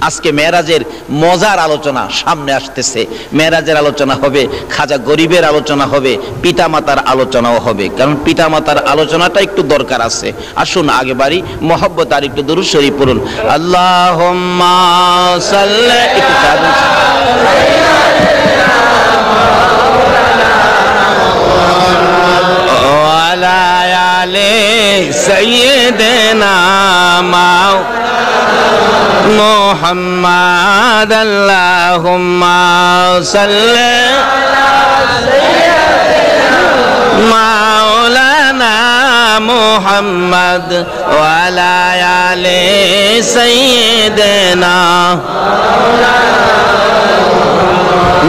আজকে মেরাজের মজার আলোচনা সামনে আসতেছে। মেরাজের আলোচনা হবে, খাজা গরিবের আলোচনা হবে, পিতামাতার আলোচনাও হবে, কারণ পিতামাতার আলোচনাটা একটু দরকার আছে। আসুন আগে বাড়ি মহব্বত আর একটু দুরূদ শরীফ পড়ুন। আল্লাহুম্মা সাল্লি, একটু তাড়াতাড়ি ওয়ালা আলি সাইয়্যিদিনা মুহাম্মাদ। আল্লাহুম্মা সাল্লি মাওলানা মুহাম্মদ ওয়ালা আলি সাইয়্যিদিনা।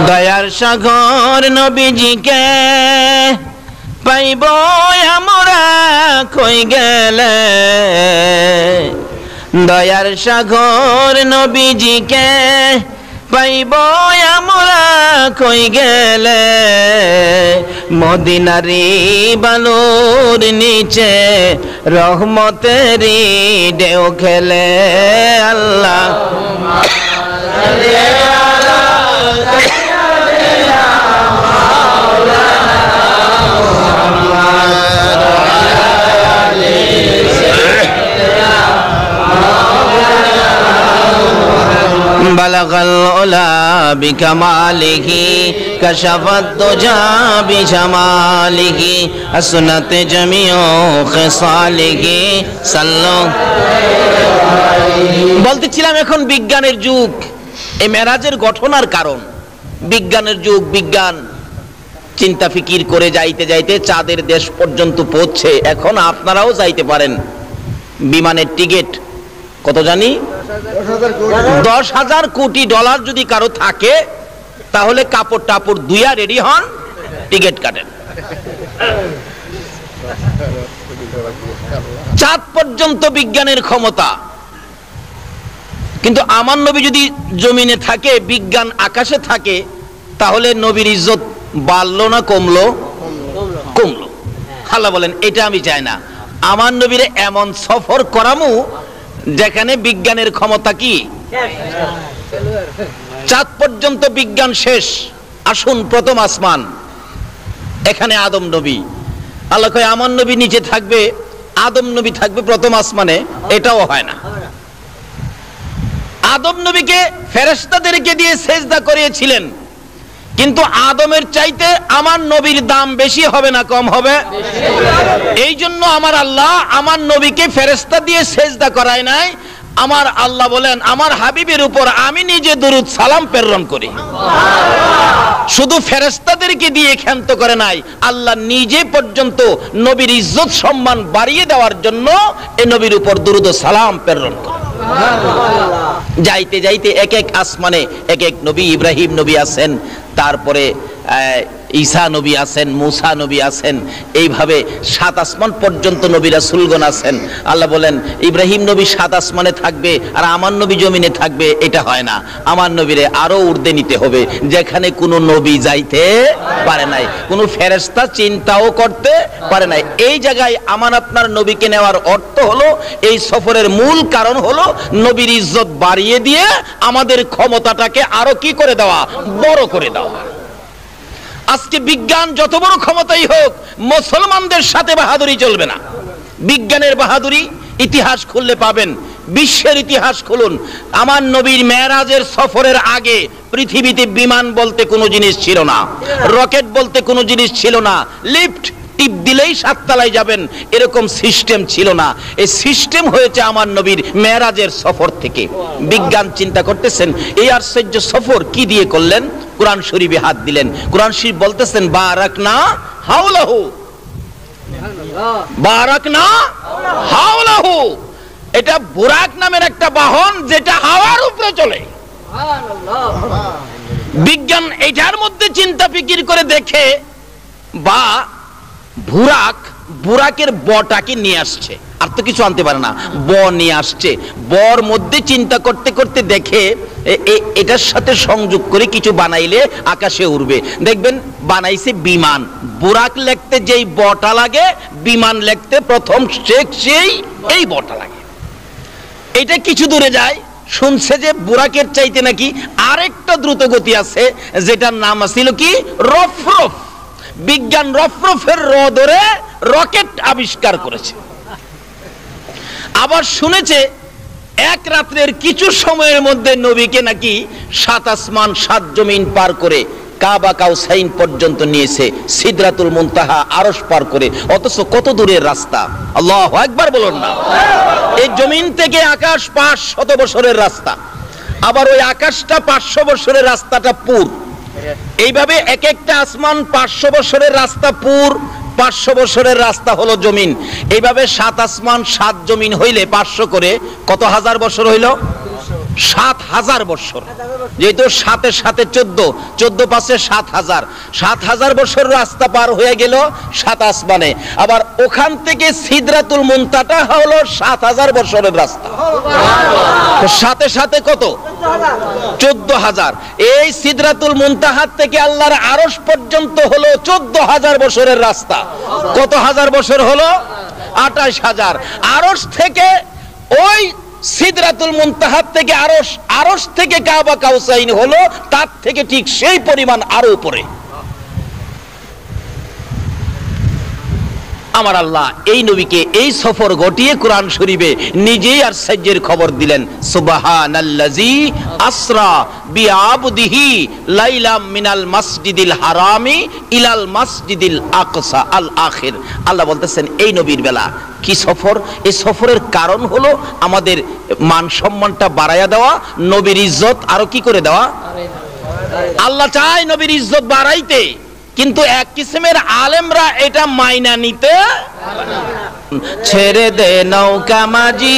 দয়ার সাগর নবীজিকে পাইব আমরা কই গেলে, দয়ার সাগর নবীজিকে পাইব আমরা কই গেলে, মদিনারি বালুর নিচে রহমতেরি ঢেউ খেলে। আল্লাহ বালাগাল উলা বিকামালিহি কাশাফাত দুজা বিজামালিহি আসনাত জামিউ খিসালিহি সাল্লু। বলতেছিলাম এখন বিজ্ঞানের যুগ, এই মেরাজের ঘটনার কারণ বিজ্ঞানের যুগ। বিজ্ঞান চিন্তা ফিকির করে যাইতে যাইতে চাঁদের দেশ পর্যন্ত পৌঁছে। এখন আপনারাও যাইতে পারেন। বিমানের টিকিট কত জানি? 10,000 কোটি ডলার যদি কারো থাকে তাহলে কাপড় টাপড় দুইয়া রেডি হন, টিকিট কাটেন। চাঁদ পর্যন্ত বিজ্ঞানের ক্ষমতা। কিন্তু আমার নবী যদি জমিনে থাকে, বিজ্ঞান আকাশে থাকে, তাহলে নবীর ইজ্জত বাড়লো না কমলো? কমলো। আল্লাহ বলেন এটা আমি চাই না। আমার নবীরে এমন সফর করামু যেখানে বিজ্ঞানের ক্ষমতা কি চাঁদ পর্যন্ত বিজ্ঞান শেষ। আসুন প্রথম আসমান, এখানে আদম নবী। আল্লাহ কয় আমার নবী নিচে থাকবে, আদম নবী থাকবে প্রথম আসমানে। এটাও হয় না। আদম নবীকে ফেরেশতাদেরকে দিয়ে সেজদা করিয়েছিলেন, কিন্তু আদমের চাইতে আমার নবীর দাম বেশি হবে না কম হবে? এই জন্য আমার আল্লাহ আমার নবীকে ফেরেশতা দিয়ে সেজদা করায় নাই। আমার আল্লাহ বলেন আমার হাবিবের উপর আমি নিজে দরুদ সালাম প্রেরণ করি। শুধু ফেরেশতাদেরকে দিয়ে ক্ষান্ত করে নাই, আল্লাহ নিজে পর্যন্ত নবীর ইজ্জত সম্মান বাড়িয়ে দেওয়ার জন্য এই নবীর উপর দরুদ ও সালাম প্রেরণ করে। যাইতে যাইতে এক এক আসমানে এক এক নবী। ইব্রাহিম নবী আছেন, তারপরে ঈসা নবী আছেন, মুসা নবী আছেন, এইভাবে 7 আসমান পর্যন্ত নবী রাসূলগণ আছেন। আল্লাহ বলেন ইব্রাহিম নবী 7 আসমানে থাকবে আর আমার নবী জমিনে থাকবে, এটা হয় না। আমার নবীরে আরো ঊর্ধ্বে নিতে হবে, যেখানে কোনো নবী যাইতে পারে নাই, কোনো ফেরেশতা চিন্তাও করতে পারে নাই। এই জায়গায় আমার আপনার নবীকে নেওয়ার অর্থ হলো, এই সফরের মূল কারণ হলো নবীর ইজ্জত বাড়িয়ে দিয়ে আমাদের ক্ষমতাটাকে আরো কি করে দেওয়া, বড় করে দেওয়া। আজকে বিজ্ঞান যত বড় ক্ষমতাই হোক, মুসলমানদের সাথে বাহাদুরি চলবে না। বিজ্ঞানের বাহাদুরি ইতিহাস খুললে পাবেন। বিশ্বের ইতিহাস খুলুন। আমার নবীর মেরাজের সফরের আগে পৃথিবীতে বিমান বলতে কোনো জিনিস ছিল না, রকেট বলতে কোনো জিনিস ছিল না, লিফট টিপ দিলেই 7 তলায় যাবেন এরকম সিস্টেম ছিল না। এই সিস্টেম হয়েছে আমার নবীর মেরাজের সফর থেকে। বিজ্ঞান চিন্তা করতেছেন এই আশ্চর্য সফর কি দিয়ে করলেন? কোরআন শরীফে হাত দিলেন। কোরআন শরীফ বলতেছেন বারাকনা হাওলাহু, বারাকনা হাওলাহু। এটা বুরাক নামের একটা বাহন যেটা হাওয়ার উপরে চলে। বিজ্ঞান এটার মধ্যে চিন্তা ফিকির করে দেখে, বা বুরাকের বটাকে নিয়ে আসছে, আর তো কিছু আনতে পারে না, ব নিয়ে আসছে। বর মধ্যে চিন্তা করতে করতে দেখে এটার সাথে সংযোগ করে কিছু বানাইলে আকাশে উড়বে। দেখবেন বানাইছে বিমান। বুরাক লিখতে যেই বটা লাগে, বিমান লিখতে প্রথম সেই এই বটা লাগে। এটা কিছু দূরে যায়, শুনছে যে বুরাকের চাইতে নাকি আরেকটা দ্রুত গতি আছে, যেটার নাম ছিল কি রফরফ। বিজ্ঞান রফরফের র ধরে রকেট আবিষ্কার করেছে। আবার শুনেছে এক রাত্রের কিছু সময়ের মধ্যে নবীকে নাকি 7 আসমান 7 জমিন পার করে কাবা কাউসাইন পর্যন্ত নিয়েছে, সিদরাতুল মুনতাহা আরশ পার করে। অথচ কত দূরের রাস্তা, আল্লাহু আকবার বলুন না। এই জমিন থেকে আকাশ 500 বছরের রাস্তা, আবার ওই আকাশটা 500 বছরের রাস্তাটা পুর। এইভাবে এক একটা আসমান 500 বছরের রাস্তা পুর, 500 বছরের রাস্তা হলো জমিন। এইভাবে 7 আসমান 7 জমিন হইলে 500 করে কত হাজার বছর হইল? 7,000 বছর। যেহেতু 7 এর সাথে 14, 14 পাশে 7,000, 7,000 বছর রাস্তা পার হয়ে গেল 7 আসমানে। আবার ওখান থেকে সিদরাতুল মুনতাহা হলো 7,000 বছরের রাস্তা। তো সাথে সাথে কত? 14,000। এই সিদরাতুল মুনতাহা থেকে আল্লাহর আরশ পর্যন্ত হলো 14,000 বছরের রাস্তা। কত হাজার বছর হলো? 28,000। আরশ থেকে ওই সিদরাতুল মুনতাহা থেকে আরশ, আরশ থেকে কাবা কাউসাইন হলো তার থেকে ঠিক সেই পরিমাণ আরো উপরে। আমার আল্লাহ এই নবীকে এই সফর ঘটিয়ে কোরআন শরীফে নিজেই আর সাজ্জের খবর দিলেন, সুবহানাল্লাযী আসরা বিআবদিহি লাইলাম মিনাল মাসজিদিল হারামি ইলাল মাসজিদিল আকসা আল আখির। আল্লাহ বলতেছেন এই নবীর বেলা কি সফর? এই সফরের কারণ হলো আমাদের মান সম্মানটা বাড়ায়া দেওয়া, নবীর ইজ্জত আরো কি করে দেওয়া। আল্লাহ চায় নবীর ইজ্জত বাড়াইতে, কিন্তু এক কিসিমের আলেমরা এটা মাইনা নিতে। ছেড়ে দে নৌকা মাঝি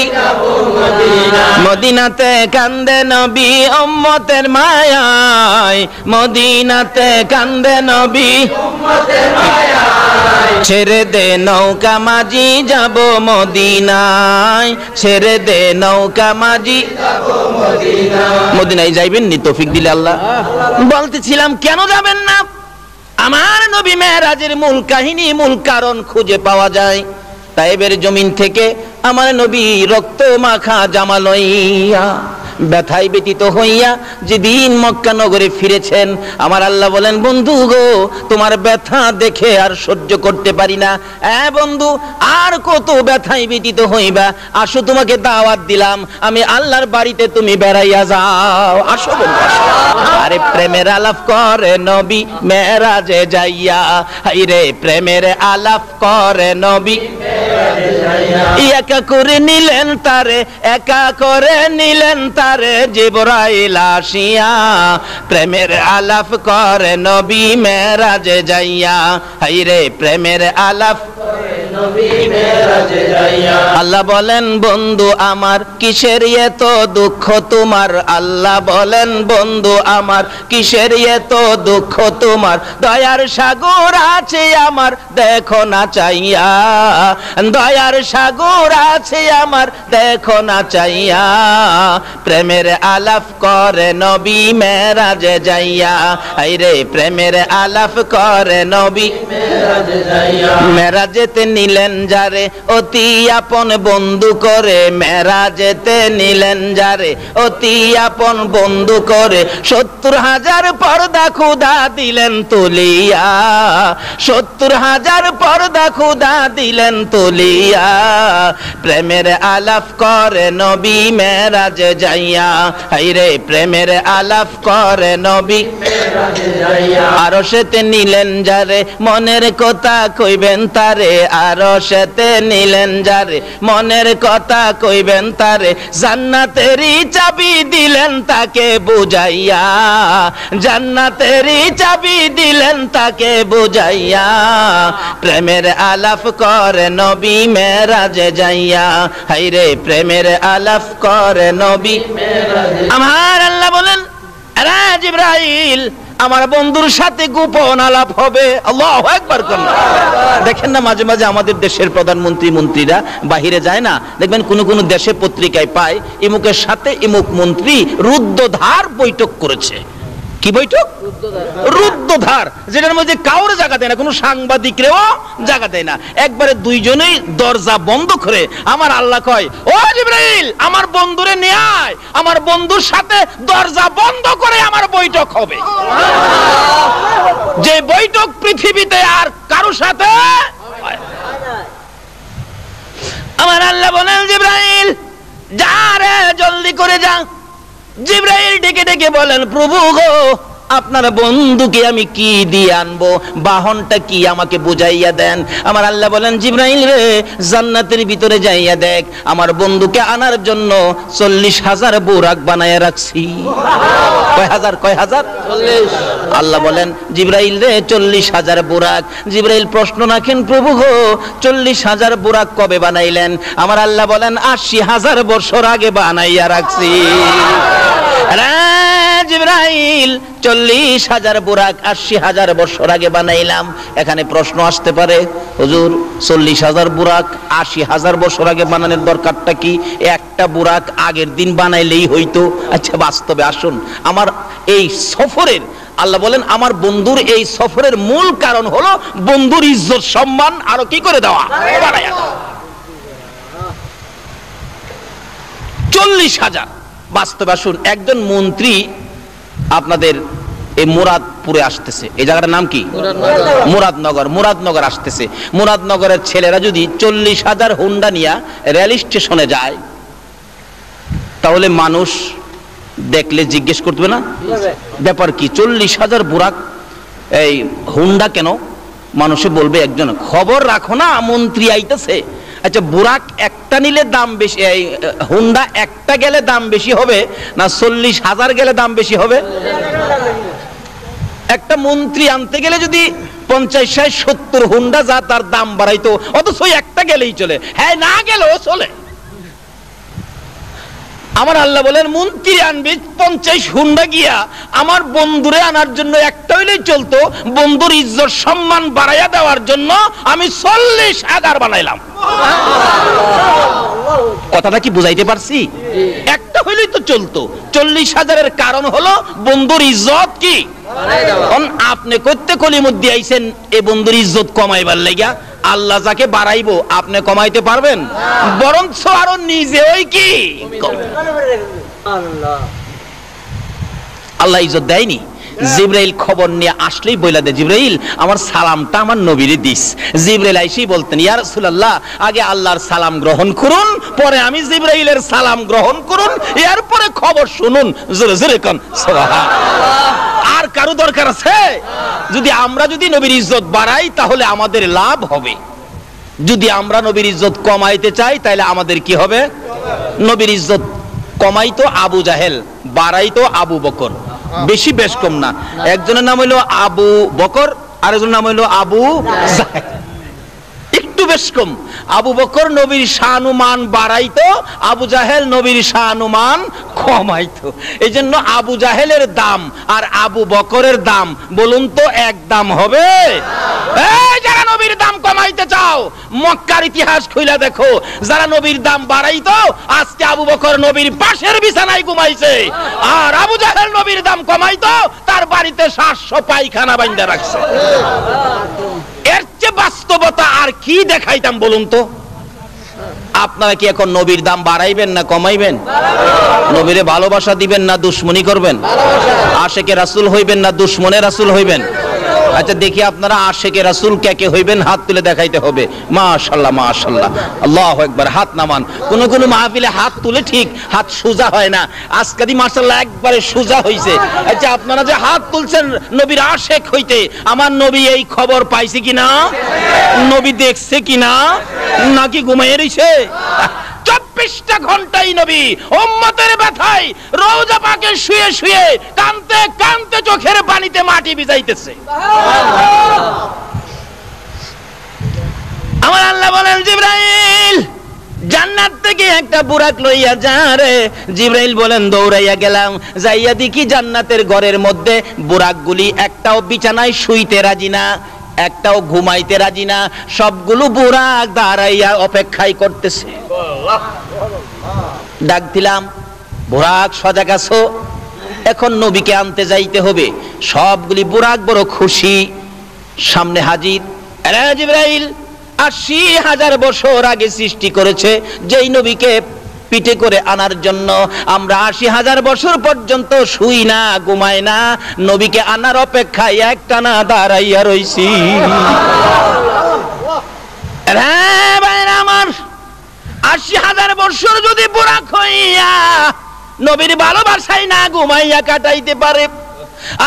মদিনাতে কান্দে নবী উম্মতের মায়ায়, মদিনাতে কান্দে নবী উম্মতের মায়ায়। ছেড়ে দে নৌকা মাঝি যাব মদিনায়, ছেড়ে দে নৌকা মাঝি যাব মদিনায়। মদিনায় যাইবেন নি তৌফিক দিলে আল্লাহ। বলতেছিলাম কেন যাবেন না? আমার নবী মেরাজের মূল কাহিনী, মূল কারণ খুঁজে পাওয়া যায় তায়েবের জমিন থেকে। আমার নবী রক্ত মাখা জামা লইয়া ব্যথায় ব্যতীত হইয়া যেদিন মক্কা নগরে ফিরেছেন, আমার আল্লাহ বলেন, বন্ধু গো তোমার ব্যথা দেখে আর সহ্য করতে পারি না। বন্ধু আর কত ব্যথায় ব্যতীত হইবা, আসো তোমাকে দাওয়াত দিলাম, আমি আল্লাহর বাড়িতে তুমি বেড়াইয়া যাও, আসো বন্ধু আসো। আরে প্রেমের আলাপ করে নবী মেরাজে যাইয়া, হাইরে প্রেমের আলাপ করে নবী একা করে নিলেন তারে, একা করে নিলেন তারে জিবরাইল আসিয়া, প্রেমের আলাপ করে নবী মেরাজে যাইয়া, হাইরে প্রেমের আলাপ করে নবী মেরাজে যাইয়া। আল্লাহ বলেন, বন্ধু আমার কিসের এত দুঃখ তোমার? আল্লাহ বলেন, বন্ধু আমার কিসের এত দুঃখ তোমার? দয়ার সাগর আছে আমার দেখো না চাইয়া, দয়ার সাগর আছে আমার দেখো না চাইয়া, প্রেমের আলাপ করে নবী মেরাজে যাইয়া, আইরে প্রেমের আলাপ করে নবী মেরাজে যাইয়া। মেরাজেতে নিলেন যারে অতি আপন বন্ধু করে, মেরাজেতে নিলেন যারে অতি আপন বন্ধু করে, 70,000 পর্দা খুদা দিলেন তুলিয়া, 70,000 পর্দা খুদা দিলেন তুলিয়া, প্রেমের আলাপ করে নবী মেরাজে যাইয়া, হাইরে প্রেমের আলাপ করে নবী মেরাজে যাইয়া। আরশেতে নিলেন যারে মনের কথা কইবেন তারে, আরশেতে নিলেন যারে মনের কথা কইবেন তারে, জান্নাতেরই চাবি দিলেন তাকে বুঝাইয়া, জান্নাতেরই চাবি দিলেন তাকে বুঝাইয়া, প্রেমের আলাপ করে নবী মেরাজে যাইয়া, হাইরে প্রেমের আলাপ করে নবী মেরাজে। আমার আল্লাহ বলেন, আরে জিবরাইল আমার বন্ধুর সাথে গোপন আলাপ হবে। আল্লাহু আকবার। দেখেন না মাঝে মাঝে আমাদের দেশের প্রধানমন্ত্রী মন্ত্রীরা বাহিরে যায় না, দেখবেন কোন কোন দেশে পত্রিকায় পায় ইমুকের সাথে ইমুক মন্ত্রী রুদ্ধধার বৈঠক করেছে। কি বৈঠক? রুদ্ধদ্বার, যেটার মধ্যে কাউরে জায়গা দেয় না, কোনো সাংবাদিকরেও জায়গা দেয় না, একবারে দুইজনেই দরজা বন্ধ করে আমার আল্লাহ কয়, ও জিবরাইল আমার বন্ধুরে নিয়ে আয়, আমার বন্ধুর সাথে দরজা বন্ধ করে আমার বৈঠক হবে। যে বৈঠক পৃথিবীতে আর কারো সাথে হয় না। আমার আল্লাহ বলেন, জিবরাইল যা রে, জলদি করে যা। জিবরাইল ডেকে ডেকে বলেন, প্রভু গো আপনার বন্ধুকে আমি কি দিয়ে আনবো, বাহনটা কি আমাকে বুঝাইয়া দেন। আমার আল্লাহ বলেন, জিবরাইল রে জান্নাতের ভিতরে যাইয়া দেখ, আমার বন্ধুকে আনার জন্য 40,000 বুরাক বানায় রাখছি। কয় হাজার? 40। আল্লাহ বলেন, জিবরাইল রে 40,000 বুরাক। জিবরাইল প্রশ্ন রাখেন, প্রভু গো 40,000 বুরাক কবে বানাইলেন? আমার আল্লাহ বলেন, 80,000 বছর আগে বানাইয়া রাখছি। জিবরাইল 40,000 বুরাক 80,000 বছর আগে বানাইলাম। এখানে প্রশ্ন আসতে পারে, হুজুর 40,000 বুরাক 80,000 বছর আগে বানানোর দরকারটা কি? একটা বুরাক আগের দিন বানাইলেই হইতো। আচ্ছা বাস্তবে আসুন, আমার এই সফরের, আল্লাহ বলেন আমার বন্ধুর এই সফরের মূল কারণ হলো বন্ধুর ইজ্জত সম্মান আরো কি করে দেওয়া, বাড়ায়া দেওয়া। 40,000। বাস্তবে আসুন, একজন মন্ত্রী আপনাদের এই মুরাদপুরে আসতেছে, এই জায়গাটার নাম কি? মুরাদনগর। মুরাদনগর আসতেছে। মুরাদনগরের ছেলেরা যদি 40,000 হুন্ডা নিয়ে রেল স্টেশনে যায়, তাহলে মানুষ দেখলে জিজ্ঞেস করবে না ব্যাপার কি, 40,000 বুরাক এই হুন্ডা কেন? মানুষে বলবে, একজন খবর রাখো না মন্ত্রী আইতেছে। আচ্ছা বুরাক একটা নিলে দাম বেশি, এই হুন্ডা একটা গেলে দাম বেশি হবে না 40,000 গেলে দাম বেশি হবে? একটা মন্ত্রী আনতে গেলে যদি 50, 60, 70 হুন্ডা যা তার দাম বাড়াইতো, অথচ একটা গেলেই চলে, হ্যাঁ না গেলেও চলে। আমার আল্লাহ বলেন, মন্ত্রী আনবি 50 হুন্ডা গিয়া আমার বন্ধুরে আনার জন্য একটা হইলেই চলতো, বন্ধুর ইজ্জত সম্মান বাড়াইয়া দেওয়ার জন্য আমি 40,000 বানাইলাম। কথাটা কি বুঝাইতে পারছি? একটা হইলেই তো চলতো। 40,000-এর কারণ হলো বন্ধুর ইজ্জত কি আপনি করতে কলিমুদ্দি আইছেন এ বন্ধুর ইজ্জত কমাইবার লাগিয়া। আল্লাহ যাকে বাড়াইবো আপনি কমাইতে পারবেন? বরঞ্চ আরো নিজেই কি আল্লাহ ইজ্জত দেয়নি। জিবরাইল খবর নিয়ে আসলেই বইলা দেয়, জিবরাইল আমার সালামটা আমার নবীরে দিস। জিবরাইল আইসেই বলতেন, ইয়া রাসূলুল্লাহ আগে আল্লাহর সালাম গ্রহণ করুন, পরে আমি জিবরাইলের সালাম গ্রহণ করুন, এরপরে খবর শুনুন। জোরে জোরে কোন সুবহানাল্লাহ। আর কারো দরকার আছে? যদি আমরা নবীর ইজ্জত বাড়াই তাহলে আমাদের লাভ হবে, যদি আমরা নবীর ইজ্জত কমাইতে চাই তাহলে আমাদের কি হবে? নবীর ইজ্জত কমাইতো আবু জাহেল, বাড়াইতো আবু বকর। বেশি বেশ কম না। একজনের নাম হইলো আবু বকর, আরেকজনের নাম হইলো আবু জাহেল, একটু বেশ কম। আবু বকর নবীর শানুমান বাড়াইতো, আবু জাহেল নবীর শানুমান কমাইতো। এই জন্য আবু জাহেলের দাম আর আবু বকরের দাম বলুন তো এক দাম হবে? এই যারা নবীর দাম কমাইতে চাও মক্কার ইতিহাস খুইলা দেখো, যারা নবীর দাম বাড়াইতো আজকে আবু বকর নবীর পাশের বিছানায় ঘুমাইছে, আর আবু জাহেল নবীর দাম কমাইতো তার বাড়িতে 700 পায়খানা বাইন্ধা রাখছে। এর চেয়ে বাস্তবতা আর কি দেখাইতাম বলুন তো? আপনারা কি এখন নবীর দাম বাড়াইবেন না কমাইবেন? নবীরে ভালোবাসা দিবেন না দুশ্মনী করবেন? আশেকে রাসূল হইবেন না দুশ্মনে রাসূল হইবেন? আচ্ছা দেখি আপনারা আশেকে রাসূল কে কে হইবেন, হাত তুলে দেখাইতে হবে। মাশাআল্লাহ মাশাআল্লাহ, আল্লাহু আকবার। হাত নামান। কোন কোন মাহফিলে হাত তুলে ঠিক হাত সোজা হয় না, আজকাদি মাশাআল্লাহ একবারে সোজা হইছে। আচ্ছা আপনারা যে হাত তুলছেন নবীর আশেক হইতে, আমার নবী এই খবর পাইছে কিনা? নবী দেখছে কিনা? নাকি ঘুমাইয়ে রইছে? 24টা ঘন্টাই নবী উম্মতের ব্যথায় রওজা পাকে শুয়ে শুয়ে কানতে কানতে চোখের পানিতে মাটি ভিজাইতেছে। আমার আল্লাহ বলেন, জিবরাইল জান্নাত থেকে একটা বুরাক লইয়া যা রে। জিবরাইল বলেন দৌড়াইয়া গেলাম, যাইয়া দেখি জান্নাতের ঘরের মধ্যে বুরাকগুলি একটাও বিছানায় শুইতে রাজি না, একটাও ঘুমাইতে রাজি না, সবগুলো বুরাক দাঁড়াইয়া অপেক্ষাই করতেছে। ডাক দিলাম, বুরাক সজাগ আছো? এখন নবীকে আনতে যাইতে হবে। সবগুলি বুরাক বড় খুশি, সামনে হাজির। আরে জিবরাইল ৮০,০০০ বছর আগে সৃষ্টি করেছে যেই নবীকে পিঠে করে আনার জন্য আমরা ৮০,০০০ বছর পর্যন্ত শুই না, ঘুমাই না, নবীকে আনার অপেক্ষায় একটানা দাঁড়াইয়া রইছি। আমার ৮০,০০০ বছর যদি বুড়া হইয়া নবীর ভালোবাসায় না ঘুমাইয়া কাটাইতে পারে,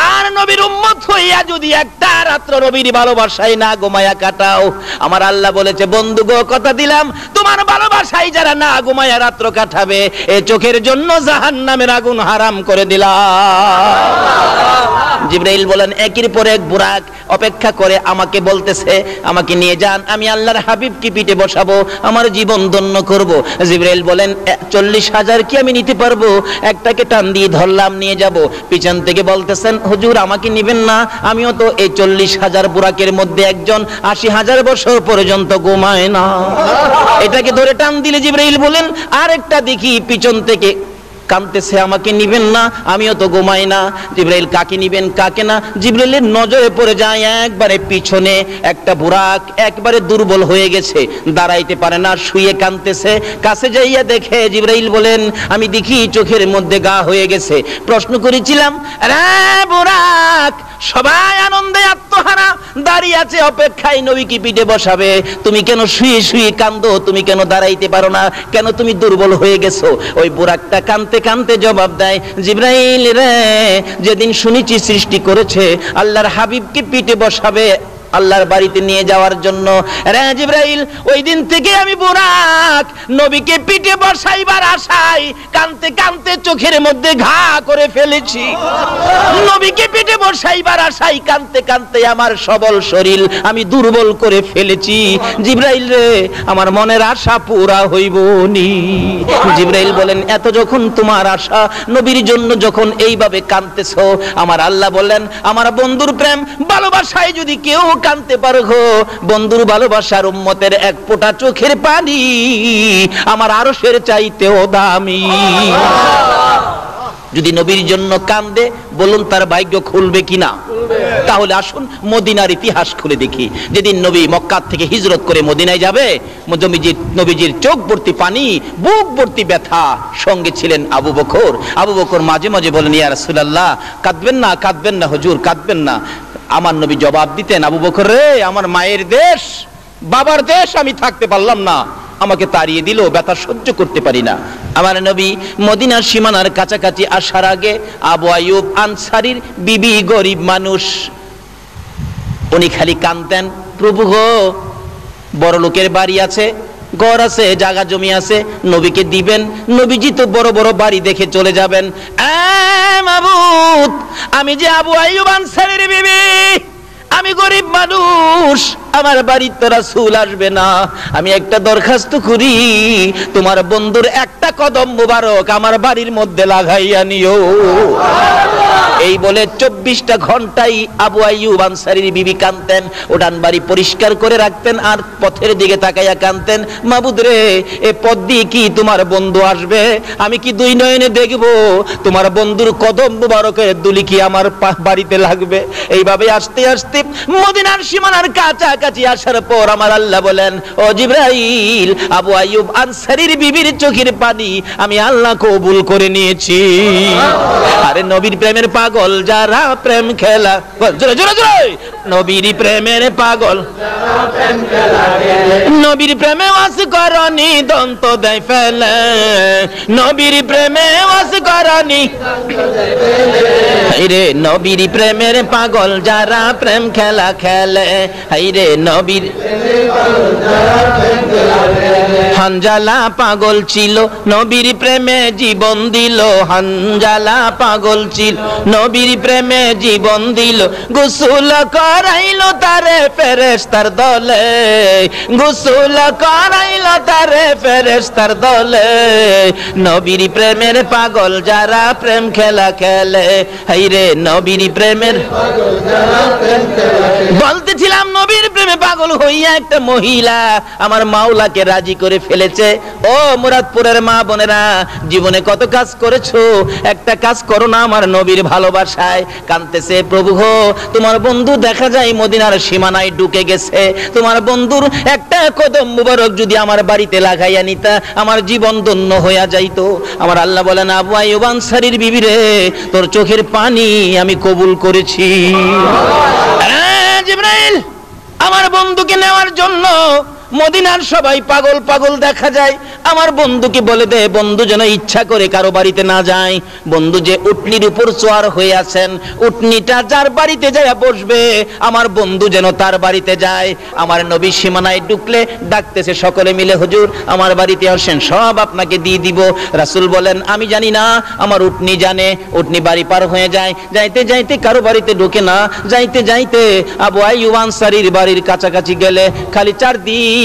আর নবীর উম্মত হইয়া যদি একটা রাত্র নবীর ভালোবাসায় না ঘুমাইয়া কাটাও, আমার আল্লাহ বলেছে বন্ধু গো কথা দিলাম তোমার ভালোবাসায় যারা না ঘুমাইয়া রাত্র কাটাবে এ চোখের জন্য জাহান্নামের আগুন হারাম করে দিলাম। জিবরাইল বলেন একের পর এক বুরাক অপেক্ষা করে আমাকে বলতেছে আমাকে নিয়ে যান, আমি আল্লাহর হাবিবকে পিঠে বসাবো, আমার জীবন ধন্য করব। জিবরাইল বলেন ৪০,০০০ কি আমি নিতে পারবো? একটাকে টান দিয়ে ধরলাম, নিয়ে যাব। পিছন থেকে বলতেছেন হুজুর আমাকে নিবেন না, আমিও তো এই ৪০,০০০ বুরাকের মধ্যে একজন, ৮০,০০০ বছর পর্যন্ত ঘুমায় না। এটাকে ধরে টান দিলে জিবরাইল বলেন আরেকটা দেখি পিছন থেকে কাঁদতেছে আমাকে নিবেন না, আমিও তো ঘুমাই না। জিবরাইল কাকে নিবেন কাকে না, জিবরাইলের নজরে পড়ে যায় একবারে পিছনে একটা বুরাক একবারে দুর্বল হয়ে গেছে, দাঁড়াইতে পারে না, শুয়ে কাঁদতেছে। কাছে যাইয়া দেখে জিবরাইল বলেন আমি দেখি চোখের মধ্যে গা হয়ে গেছে। প্রশ্ন করেছিলাম রে বুরাক, সবাই আনন্দে আত্মহারা দাঁড়িয়ে আছে অপেক্ষায় নবীকে পিঠে বসাবে, তুমি কেন শুয়ে শুয়ে কান্দো? তুমি কেন দাঁড়াইতে পারো না? কেন তুমি দুর্বল হয়ে গেছো? ওই বুরাকটা কাঁদতে কাঁদতে জবাব দেয় জিবরাইল রে, যেদিন শুনেছি সৃষ্টি করেছে আল্লাহর হাবিবকে পিঠে বসাবে আল্লাহর বাড়িতে নিয়ে যাওয়ার জন্য, রে জিবরাইল ওই দিন থেকে আমি বুরাক নবীকে পিঠে বসাইবার আশায় কাঁদতে কাঁদতে চোখের মধ্যে ঘা করে ফেলেছি। নবীকে পিঠে বসাইবার আশায় কাঁদতে কাঁদতে আমার সবল শরীর আমি দুর্বল করে ফেলেছি। জিবরাইল রে আমার মনের আশা পুরা হইব নি। জিবরাইল বলেন এত যখন তোমার আশা নবীর জন্য যখন এইভাবে কাঁদতেছো, আমার আল্লাহ বললেন আমার বন্ধুর প্রেম ভালোবাসায় যদি কেউ কাঁদতে পারো, বন্ধুর ভালোবাসার উম্মতের এক ফোঁটা চোখের পানি আমার আরশের চাইতেও দামি। যদি নবীর জন্য কান্দে বলুন তার ভাগ্য খুলবে কিনা? তাহলে আসুন মদিনার ইতিহাস খুলে দেখি। যেদিন নবী মক্কা থেকে হিজরত করে মদিনায় যাবে, নবীজির চোখ ভর্তি পানি, বুক ভর্তি ব্যথা, সঙ্গে ছিলেন আবু বকর। আবু বকর মাঝে মাঝে বলেন ইয়া রাসূলুল্লাহ কাঁদবেন না, কাঁদবেন না হুজুর, কাঁদবেন না। আমার নবী জবাব দিতেন আবু বকর রে, আমার মায়ের দেশ বাবার দেশ আমি থাকতে পারলাম না, আমাকে তাড়িয়ে দিল, ব্যথা সহ্য করতে পারি না। আমার নবী মদিনার সীমানার কাছাকাছি আসার আগে আবু আইয়ুব আনসারীর বিবি, গরিব মানুষ, উনি খালি কাঁদতেন প্রভু গো বড় লোকের বাড়ি আছে, ঘর আছে, জায়গা জমি আছে, নবীকে দিবেন, নবীজি তো বড় বড় বাড়ি দেখে চলে যাবেন। মাবুদ আমি যে আবু আইয়ুব আনসারীর বিবি, আমি গরিব মানুষ, আমার বাড়ির তো রাসূল আসবে না, আমি একটা দরখাস্ত করি তোমার বন্ধুর একটা কদম মুবারক আমার বাড়ির মধ্যে লাগাইয়া নিও। এই বলে 24টা ঘন্টাই আবু আইয়ুব আনসারীর বিবি কাঁদতেন, উঠান বাড়ি পরিষ্কার করে রাখতেন আর পথের দিকে তাকাইয়া কাঁদতেন মাবুদ রে এ পথ দিয়ে কি তোমার বন্ধু আসবে? আমি কি দুই নয়নে দেখব তোমার বন্ধুর কদম মুবারকের দুলি কি আমার বাড়িতে লাগবে? এইভাবে আস্তে আস্তে মদিনার সীমানার কাছাকাছি আসার পর আমার আল্লাহ বলেন ও জিবরাইল আবু আইয়ুব আনসারীর বিবির চোখের পানি আমি আল্লাহ কবুল করে নিয়েছি। আরে নবীর প্রেমের পাগল যারা প্রেম খেলা, জোরে জোরে জোরে, নবীর প্রেমের পাগল যারা প্রেম খেলা, নবীর প্রেমে ওয়াস করনি দন্ত দেয় ফেলে, নবীর প্রেমে ওয়াস করনি দন্ত দেয় ফেলে, রে নবীর প্রেমের পাগল যারা প্রেম খেলা খেলে, রে নবীর প্রেমের পাগল যারা প্রেম খেলা খেলে। হানজালা পাগল ছিল নবীর প্রেমে জীবন দিল, হানজালা পাগল ছিল নবীর প্রেমে জীবন দিল, গোসল করাইল তারে ফেরেশতার দলে, গোসল করাইল তারে ফেরেশতার দলে, নবীর প্রেমের পাগল যারা প্রেম খেলা খেলে, হাইরে নবীর প্রেমের পাগল যারা প্রেম খেলা খেলে। বলতেছিলাম নবীর প্রেমে পাগল হইয়া একটা মহিলা আমার মাওলাকে রাজি করে ফেলেছে। ও মুরাদপুরের মা বোনেরা, জীবনে কত কাজ করেছো, একটা কাজ করো না আমার নবীর ভালোবাসায়। কাঁদতেছে, প্রভু গো তোমার বন্ধু দেখা যায় মদিনার সীমানায় ঢুকে গেছে, তোমার বন্ধুর একটা কদম মুবারক যদি আমার বাড়িতে লাগাইয়া নিতা আমার জীবন ধন্য হইয়া যাইতো। আমার আল্লাহ বলেন, আবু আইয়ুব আনসারীর বিবি রে, তোর চোখের পানি আমি কবুল করেছি। জিবরাইল আমার বন্ধুকে নেওয়ার জন্য মদিনার সবাই পাগল পাগল দেখা যায়। আমার বন্ধুকে বলে দে বন্ধু যেন ইচ্ছা করে কারো বাড়িতে না যায়। বন্ধু যে উটনির উপর সওয়ার হয়ে আছেন, উটনিটা যার বাড়িতে যায় বসবে আমার বন্ধু যেন তার বাড়িতে যায়। আমার নবী সীমানায় ঢুকলে ডাকতেছে সকলে মিলে, হুজুর আমার বাড়িতে আসেন, সব আপনাকে দিয়ে দিব। রাসূল বলেন, আমি জানি না, আমার উটনি জানে। উটনি বাড়ি পার হয়ে যায়, যাইতে যাইতে কারো বাড়িতে ঢোকে না। যাইতে যাইতে আবু আইয়ুব আনসারীর বাড়ির কাছাকাছি গেলে খালি চারদিক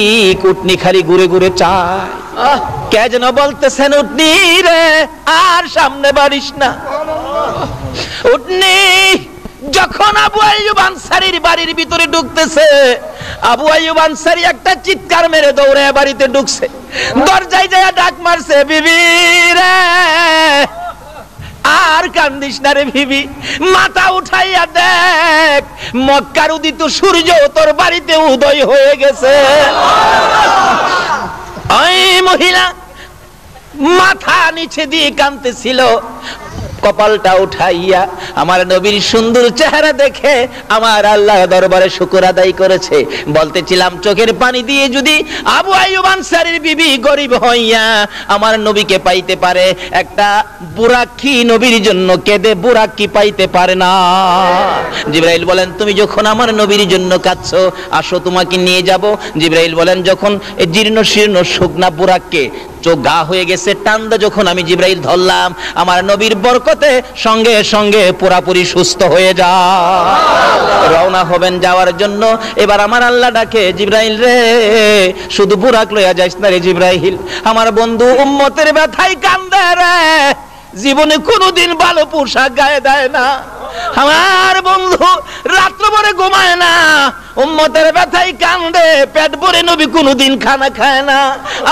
উটনি খালি ঘুরে ঘুরে চায়। কে যেন বলতেছেন, উটনি রে আর সামনে বাড়িস না। উটনি যখন আবু আইয়ুব আনসারীর বাড়ির ভিতরে ঢুকতেছে, আবু আইয়ুব আনসারী একটা চিৎকার মেরে দৌড়ে বাড়িতে ঢুকছে। দরজায় যায় ডাক মারছে, বিবি রে আর কান্দিস না রে বিবি, মাথা উঠাইয়া দেখ মক্কার উদিত সূর্য তোর বাড়িতে উদয় হয়ে গেছে। ওই মহিলা মাথা নিচে দিয়ে কাঁদতেছিল, কপালটা উঠাইয়া আমার নবীর সুন্দর চেহারা দেখে আমার আল্লাহ দরবারে শুকর আদায় করেছে। বলতেছিলাম চোখের পানি দিয়ে যদি আবু আইয়ুব আনসারীর বিবি গরিব হইয়া আমার নবীকে পাইতে পারে, একটা বুরাকি নবীর জন্য কেঁদে বুরাকি পাইতে পারে না। জিবরাইল বলেন, তুমি যখন আমার নবীর জন্য কাঁদছো, আসো তোমাকে নিয়ে যাব। জিবরাইল বলেন, যখন এই জীর্ণ শীর্ণ শুকনা বুরাককে চোখ গা হয়ে গেছে টান্দা যখন আমি জিবরাইল ধরলাম, আমার নবীর বরকতে সঙ্গে সঙ্গে পুরাপুরি সুস্থ হয়ে যায়। রওনা হবেন যাওয়ার জন্য। এবার আমার আল্লাহ ডাকে, জিবরাইল রে শুধু বুরাক লইয়া যাইস না রে জিবরাইল, আমার বন্ধু উম্মতের ব্যথায় কান্দে রে, জীবনে কোনোদিন ভালো পোশাক গায়ে দেয় না, আমার বন্ধু রাত্র ভরে ঘুমায় না, উম্মতের ব্যথায় কান্দে, পেট ভরে নবী কোনোদিন খানা খায় না।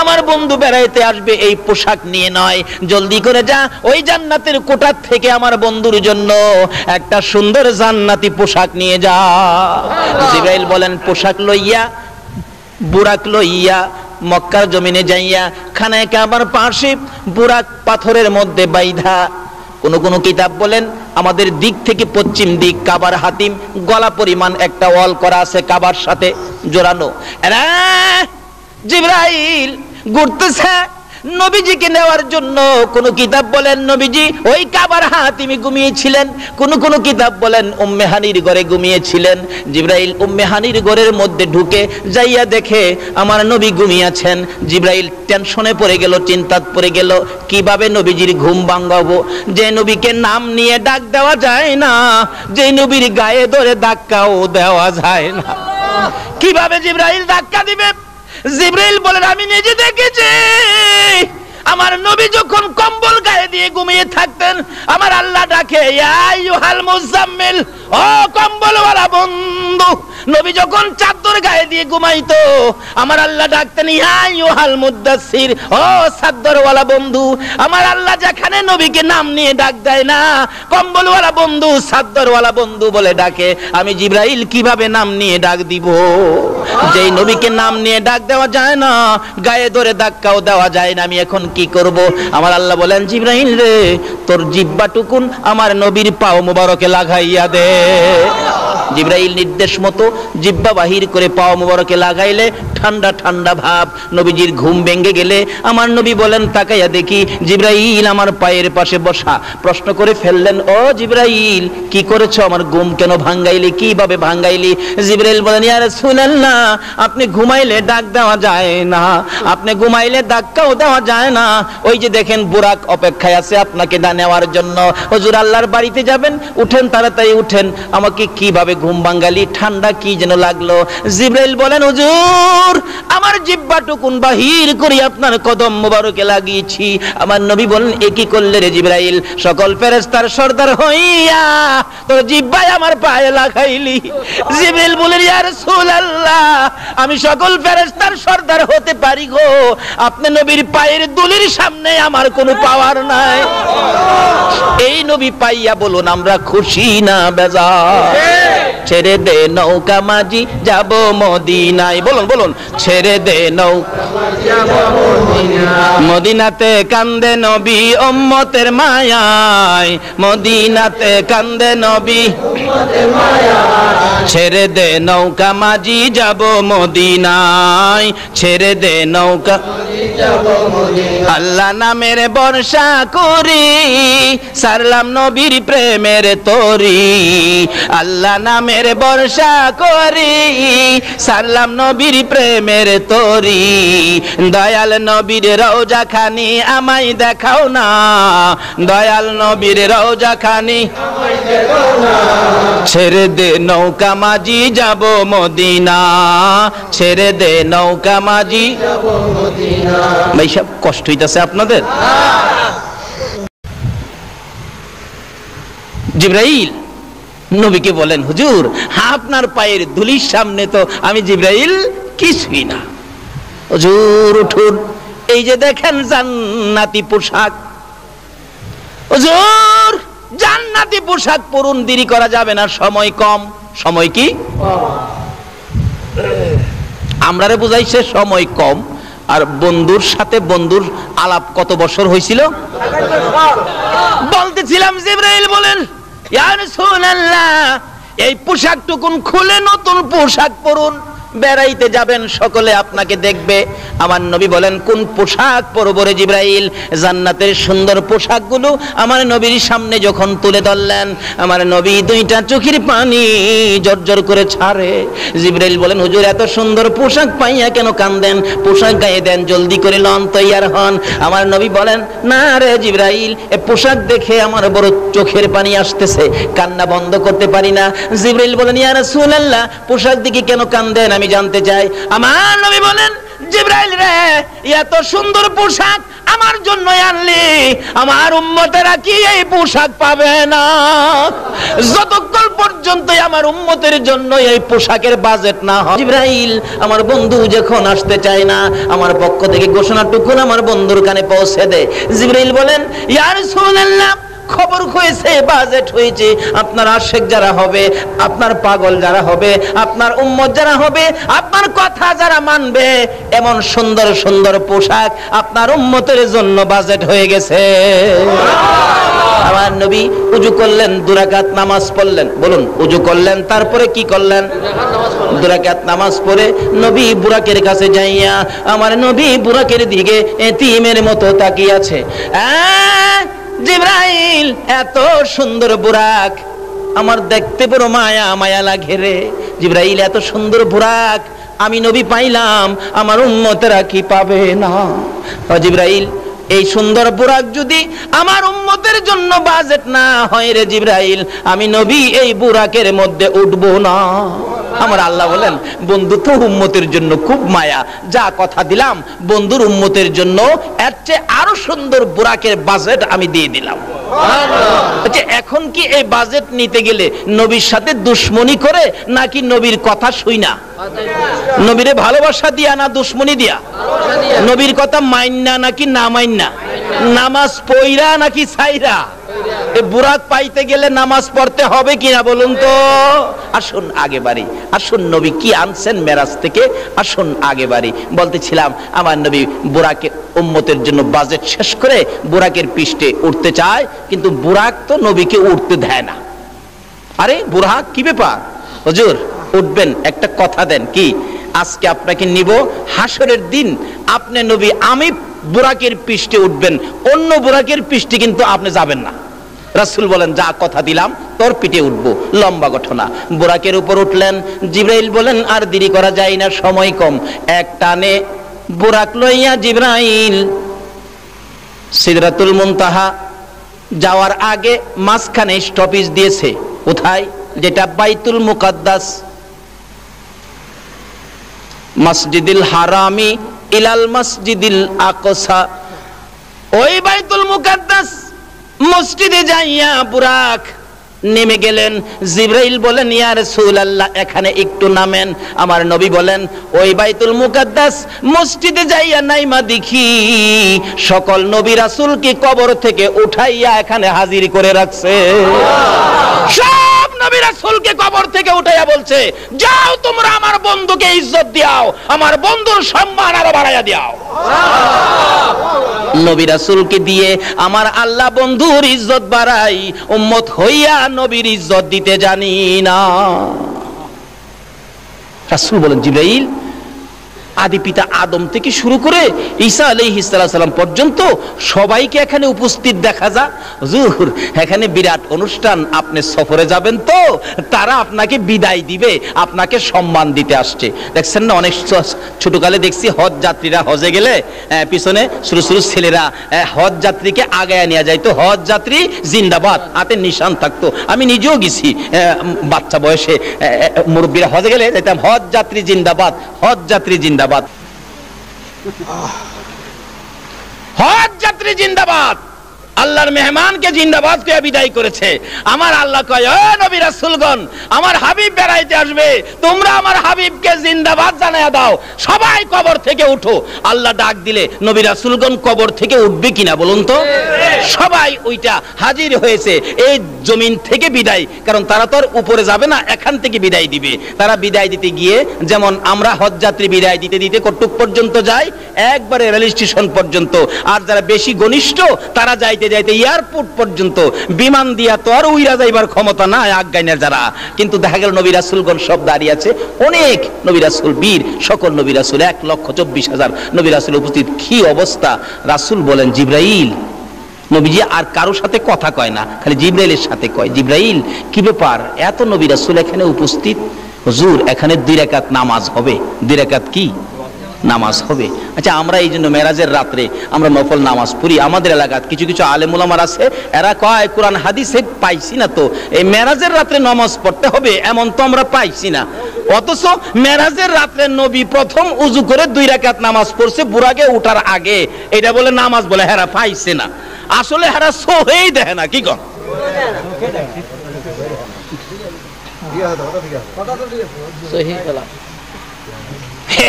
আমার বন্ধু বেড়াইতে আসবে এই পোশাক নিয়ে নয়, জলদি করে যা ওই জান্নাতের কোঠার থেকে আমার বন্ধুর জন্য একটা সুন্দর জান্নাতি পোশাক নিয়ে যা। জিবরাইল বলেন, পোশাক লইয়া বুরাক লইয়া মক্কার জমিনে যাইয়া খানায় কাবার পাশে বুরাক পাথরের মধ্যে বাইধা। কোন কোন কিতাব বলেন আমাদের দিক থেকে পশ্চিম দিক কাবার হাতিম গলা পরিমাণ একটা ওয়াল করা আছে, কাবার সাথে জোড়ানো। জিবরাইল ঘুরতেছে নবীজিকে নেওয়ার জন্য। কোন কিতাব বলেন নবীজি ওই কাবার হাতিমে ঘুমিয়েছিলেন, কোন কোন কিতাব বলেন উম্মে হানির ঘরে ঘুমিয়েছিলেন। জিবরাইল উম্মে হানির ঘরের মধ্যে ঢুকে যাইয়া দেখে আমার নবী ঘুমিয়েছেন। জিবরাইল টেনশনে পড়ে গেল, চিন্তাত পড়ে গেল, কিভাবে নবীজির ঘুম ভাঙাবো। যে নবীকে নাম নিয়ে ডাক দেওয়া যায় না, যে নবীর গায়ে ধরে ধাক্কাও দেওয়া যায় না, কিভাবে জিবরাইল ধাক্কা দিবে? জিবরাইল বলেন, আমি নিজে দেখেছি আমার নবী যখন কম্বল গায়ে দিয়ে ঘুমিয়ে থাকতেন আমার আল্লাহ ডাকে, ইয়া আইয়ুহাল মুজাম্মিল, ও কম্বলওয়ালা বন্ধু। নবী যখন চাদর গায়ে দিয়ে ঘুমাইতো আমার আল্লাহ ডাকতেন, ইয়া আইয়ুহাল মুদাসসির, ও চাদরওয়ালা বন্ধু। আমার আল্লাহ যেখানে নবীকে নাম নিয়ে ডাক দেয় না, কম্বলওয়ালা বন্ধু চাদরওয়ালা বন্ধু বলে ডাকে, আমি জিবরাইল কিভাবে নাম নিয়ে ডাক দিব? যেই নবীকে নাম নিয়ে ডাক দেওয়া যায় না, গায়ে ধরে ধাক্কাও দেওয়া যায় না, আমি এখন কি করব? আমার আল্লাহ বলেন, জিবরাইল রে তোর জিহ্বাটুকুন আমার নবীর পাও মুবারকে লাগাইয়া দে। জিবরাইল নির্দেশ মতো জিহ্বা বাহির করে পাও মুবারকে লাগাইলে ঠান্ডা ঠান্ডা ভাব। নবীজির ঘুম ভেঙে গেলে আমার নবী বলেন, তাকাইয়া দেখি জিবরাইল আমার পায়ের পাশে বসা। প্রশ্ন করে ফেললেন, ও জিবরাইল কি করেছো? আমার ঘুম কেন ভাঙ্গাইলি? কিভাবে ভাঙ্গাইলি? জিবরাইল বলেন, ইয়া রাসূলুল্লাহ আপনি ঘুমাইলে ডাক দেওয়া যায় না, আপনি ঘুমাইলে ধাক্কাও দেওয়া যায় না। ওই যে দেখেন বুরাক অপেক্ষায় আছে আপনাকে নেওয়ার জন্য। হুজুর আল্লাহর বাড়িতে যাবেন, উঠেন তাড়াতাড়ি উঠেন। আমাকে কিভাবে ঘুম ভাঙ্গালি? ঠান্ডা কি যেন লাগলো। জিবরাইল বলেন, হুজুর আমার জিহ্বা জিহ্বাটুকুন বাহির করে আপনার কদম মোবারকে লাগিয়েছি। আমার নবী বলেন, এ কি করলে রে জিবরাইল? সকল ফেরেশতার সর্দার হইয়া তোর জিহ্বায় আমার পায়ে লাগাইলি। জিবরাইল বলেন, ইয়া রাসূলুল্লাহ, আমি সকল ফেরেশতার সর্দার হতে পারি গো, আপনি নবীর পায়ের দুলির সামনে আমার কোনো পাওয়ার নাই। এই নবী পাইয়া বলুন আমরা খুশি না বেজার? ছেড়ে দে নৌকা মাঝি যাব মদিনায়। বলুন বলুন, ছেড়ে দে নৌকা মদিনাতে কান্দে নবী উম্মতের মায়ায়, মদিনাতে কান্দে নবী ছেড়ে দে নৌকা মাঝি যাব মদিনায়, ছেড়ে দে নৌকা আল্লাহ নামের বর্ষা করি সারলাম নবীর প্রেমের তরি, আল্লাহ নামের বর্ষা করি সারলাম নবীর প্রেমের তরি। দয়াল নবীর রওজা খানি আমায় দেখাও না, দয়াল নবীর রওজা খানি ছেড়ে দে নৌকা মাঝি যাব মদিনা, ছেড়ে দে নৌকা মাঝি। ভাই সব কষ্ট হইতাছে আপনাদের? জিবরাইল নবীকে বলেন, হুজুর আপনার পায়ের ধুলির সামনে তো আমি জিবরাইল কিছুই না। হুজুর উঠুন, এই যে দেখেন জান্নাতি পোশাক, হুজুর জান্নাতি পোশাক পরুন, দেরি করা যাবে না, সময় কম। সময় কি? আমরারে বুঝাইছে সময় কম। আর বন্ধুর সাথে বন্ধুর আলাপ কত বছর হয়েছিল? বলতেছিলাম জিবরাইল বলেন, ইয়া রাসূলুল্লাহ, এই পোশাকটুকুন খুলে নতুন পোশাক পরুন, বেড়াইতে যাবেন, সকলে আপনাকে দেখবে। আমার নবী বলেন, কোন পোশাক পরব রে জিবরাইল? জান্নাতের সুন্দর পোশাকগুলো আমার নবীর সামনে যখন তুলে ধরলেন, আমার নবী দুইটা চোখের পানি জর্জর করে ছাড়ে। জিবরাইল বলেন, হুজুর এত সুন্দর পোশাক পাইয়া কেন কান্দেন? পোশাক গায়ে দেন, জলদি করে লন, তৈয়ার হন। আমার নবী বলেন, না রে জিবরাইল, এ পোশাক দেখে আমার বড় চোখের পানি আসতেছে, কান্না বন্ধ করতে পারি না। জিবরাইল বলেন, ইয়া রাসূলুল্লাহ, পোশাক দেখে কেন কান্দেন আমি জানতে চাই। আমার নবী বলেন, জিবরাইল রে, এত সুন্দর পোশাক আমার জন্য আনলি, আমার উম্মতেরা কি এই পোশাক পাবে না? যতক্ষণ পর্যন্ত আমার উম্মতের জন্য এই পোশাকের বাজেট না হয়। জিবরাইল আমার বন্ধু যখন আসতে চায় না, আমার পক্ষ থেকে ঘোষণাটুকু আমার বন্ধুর কানে পৌঁছে দে। জিবরাইল বলেন, ইয়া রাসূলুল্লাহ, খবর হয়েছে, বাজেট হয়েছে, আপনার আশেক যারা হবে, আপনার পাগল যারা হবে, আপনার উম্মত যারা হবে, আপনার কথা যারা মানবে, এমন সুন্দর সুন্দর পোশাক আপনার উম্মতের জন্য বাজেট হয়ে গেছে। আমার নবী উজু করলেন, 2 রাকাত নামাজ পড়লেন। বলুন, উজু করলেন, তারপরে কি করলেন? 2 রাকাত নামাজ পড়ে নবী বুরাকের কাছে যাইয়া, আমার নবী বুরাকের দিকে এতিমের মতো তাকিয়ে আছে। জিবরাইল, এত সুন্দর বুরাক আমার দেখতে বড় মায়া মায়া লাগে রে। জিবরাইল, এত সুন্দর বুরাক আমি নবী পাইলাম, আমার উম্মতেরা কি পাবে না? জিবরাইল, এই সুন্দর বুরাক যদি আমার উম্মতের জন্য বাজেট না হয় রে জিবরাইল, আমি নবী এই বুরাকের মধ্যে উঠবো না। আমার আল্লাহ বলেন, বন্ধু তো উম্মতের জন্য খুব মায়া, যা কথা দিলাম বন্ধুর উম্মতের জন্য এর চেয়ে আরো সুন্দর বুরাকের বাজেট আমি দিয়ে দিলাম। আচ্ছা, এখন কি এই বাজেট নিতে গেলে নবীর সাথে দুশ্মনী করে নাকি নবীর কথা শুই না? নবীরে ভালোবাসা দিয়া না দুশ্মনী দিয়া? নবীর কথা মাইন্না নাকি না মাইন্না? নামাজ পইরা নাকি ছাইরা? এই বুরাক পাইতে গেলে নামাজ পড়তে হবে কিনা বলুন তো? আসুন আগে বাড়ি, আসুন নবী কি আনছেন মেরাজ থেকে, আসুন আগে বাড়ি। বলতেছিলাম, আমার নবী বুরাকে উম্মতের জন্য বাজেট শেষ করে বুরাকের পৃষ্ঠে উঠতে চায়, কিন্তু বুরাক তো নবীকে উঠতে দেয় না। আরে বুরাক, কি ব্যাপার? হুজুর উঠবেন, একটা কথা দেন। কি? আজকে আপনাকে নিব, হাসরের দিন আপনি নবী আমি বুরাকের পৃষ্ঠে উঠবেন, অন্য বুরাকের পৃষ্ঠে কিন্তু আপনি যাবেন না। রাসূল বলেন, যা কথা দিলাম তোর পিঠে উঠবো। লম্বা ঘটনা। বুরাকের উপর উঠলেন। জিবরাইল বলেন, আর দেরি করা যায় না, সময় কম। এক টানে বুরাক লইয়া জিবরাইল সিদরাতুল মুনতাহা যাওয়ার আগে মাঝখানে স্টপেজ দিয়েছে। কোথায়? যেটা বাইতুল মুকাদ্দাস, মসজিদুল হারামি, ইলাল মসজিদিল আকসা, ওই বাইতুল মুকাদ্দাস মসজিদে যাইয়া বুরাক নেমে গেলেন। জিবরাইল বলেন, ইয়া রাসূলুল্লাহ এখানে একটু নামেন। আমার নবী বলেন, ওই বাইতুল মুকাদ্দাস মসজিদে যাইয়া নাইমা দেখি সকল নবী রাসূলকে কবর থেকে উঠাইয়া এখানে হাজির করে রাখছে। সব নবী রাসূলকে কবর থেকে উঠাইয়া বলছে, যাও তোমরা আমার বন্ধুকে ইজ্জত দাও, আমার বন্ধুর সম্মান আরো বাড়াইয়া দাও। নবী রাসূলকে দিয়ে আমার আল্লাহ বন্ধুর ইজ্জত বাড়াই, উম্মত হইয়া নবীর ইজ্জত দিতে জানি না। রাসূল বলেন, জিবরাইল আদি পিতা আদম থেকে শুরু করে ঈসা আলাইহিস সালাম পর্যন্ত সবাইকে এখানে উপস্থিত দেখা যায়। হুজুর এখানে বিরাট অনুষ্ঠান, আপনি সফরে যাবেন তো তারা আপনাকে বিদায় দিবে, আপনাকে সম্মান দিতে আসছে। দেখছেন না, অনেক ছোটকালে দেখছি হজ যাত্রীরা হজে গেলে পিছনে ছোট ছোট ছেলেরা হজ যাত্রীকে আগায় নিয়ে যায়, তো হজ যাত্রী জিন্দাবাদ হাতে নিশান থাকতো। আমি নিজেও গেছি বাচ্চা বয়সে, মুরব্বীরা হজে গেলে দেখতাম হজ যাত্রী জিন্দাবাদ, হজ যাত্রী জিন্দাবাদ, হজ যাত্রী জিন্দাবাদ। আল্লাহর মেহমানকে জিন্দাবাদ কে বিদায় করেছে। আমার আল্লাহ কয়, ও নবী রাসূলগণ, আমার হাবিব বেড়াইতে আসবে, তোমরা আমার হাবিবকে জিন্দাবাদ জানায়া দাও, সবাই কবর থেকে উঠো। আল্লাহ ডাক দিলে নবী রাসূলগণ কবর থেকে উঠবে কিনা বলুন তো? সবাই ওইটা হাজির হয়েছে এই জমিন থেকে বিদায়, কারণ তারা তো আর উপরে যাবে না, এখান থেকে বিদায় দিবে। তারা বিদায় দিতে গিয়ে যেমন আমরা হজ যাত্রী বিদায় দিতে দিতে কতটুক পর্যন্ত যাই, একবারে রেল স্টেশন পর্যন্ত, আর যারা বেশি ঘনিষ্ঠ তারা যাইতে যাইতে এয়ারপোর্ট পর্যন্ত। বিমান দিয়া তো আর উইরা যাইবার ক্ষমতা নাই আজ্ঞানের যারা, কিন্তু দেখা গেল নবী রাসূলগণ সব দাঁড়িয়ে আছে, অনেক নবী রাসূল, বীর সকল নবী রাসূল, 1,24,000 নবী রাসূল উপস্থিত। কি অবস্থা! রাসূল বলেন, জিবরাইল, নবীজি আর কারোর সাথে কথা কয় না, খালি জিবরাইলের সাথে কয়, জিবরাইল কি ব্যাপার, এত নবী রাসূল এখানে উপস্থিত? হুজুর এখানে 2 রাকাত নামাজ হবে। 2 রাকাত কি নামাজ হবে? আচ্ছা, আমরা এই জন্য মেরাজের রাত্রে আমরা নফল নামাজ পড়ি। আমাদের এলাকার কিছু কিছু আলেম ওলামার আছে, এরা কয় কোরআন হাদিসে পাইছি না তো এই মেরাজের রাত্রে নামাজ পড়তে হবে, এমন তো আমরা পাইছি না। অথচ মেরাজের রাত্রে নবী প্রথম উজু করে 2 রাকাত নামাজ পড়ছে বুরাকে ওঠার আগে, এটা বলে নামাজ বলে হেরা পাইছে না। আসলে হেরা সহেই দেখে না, কি কন?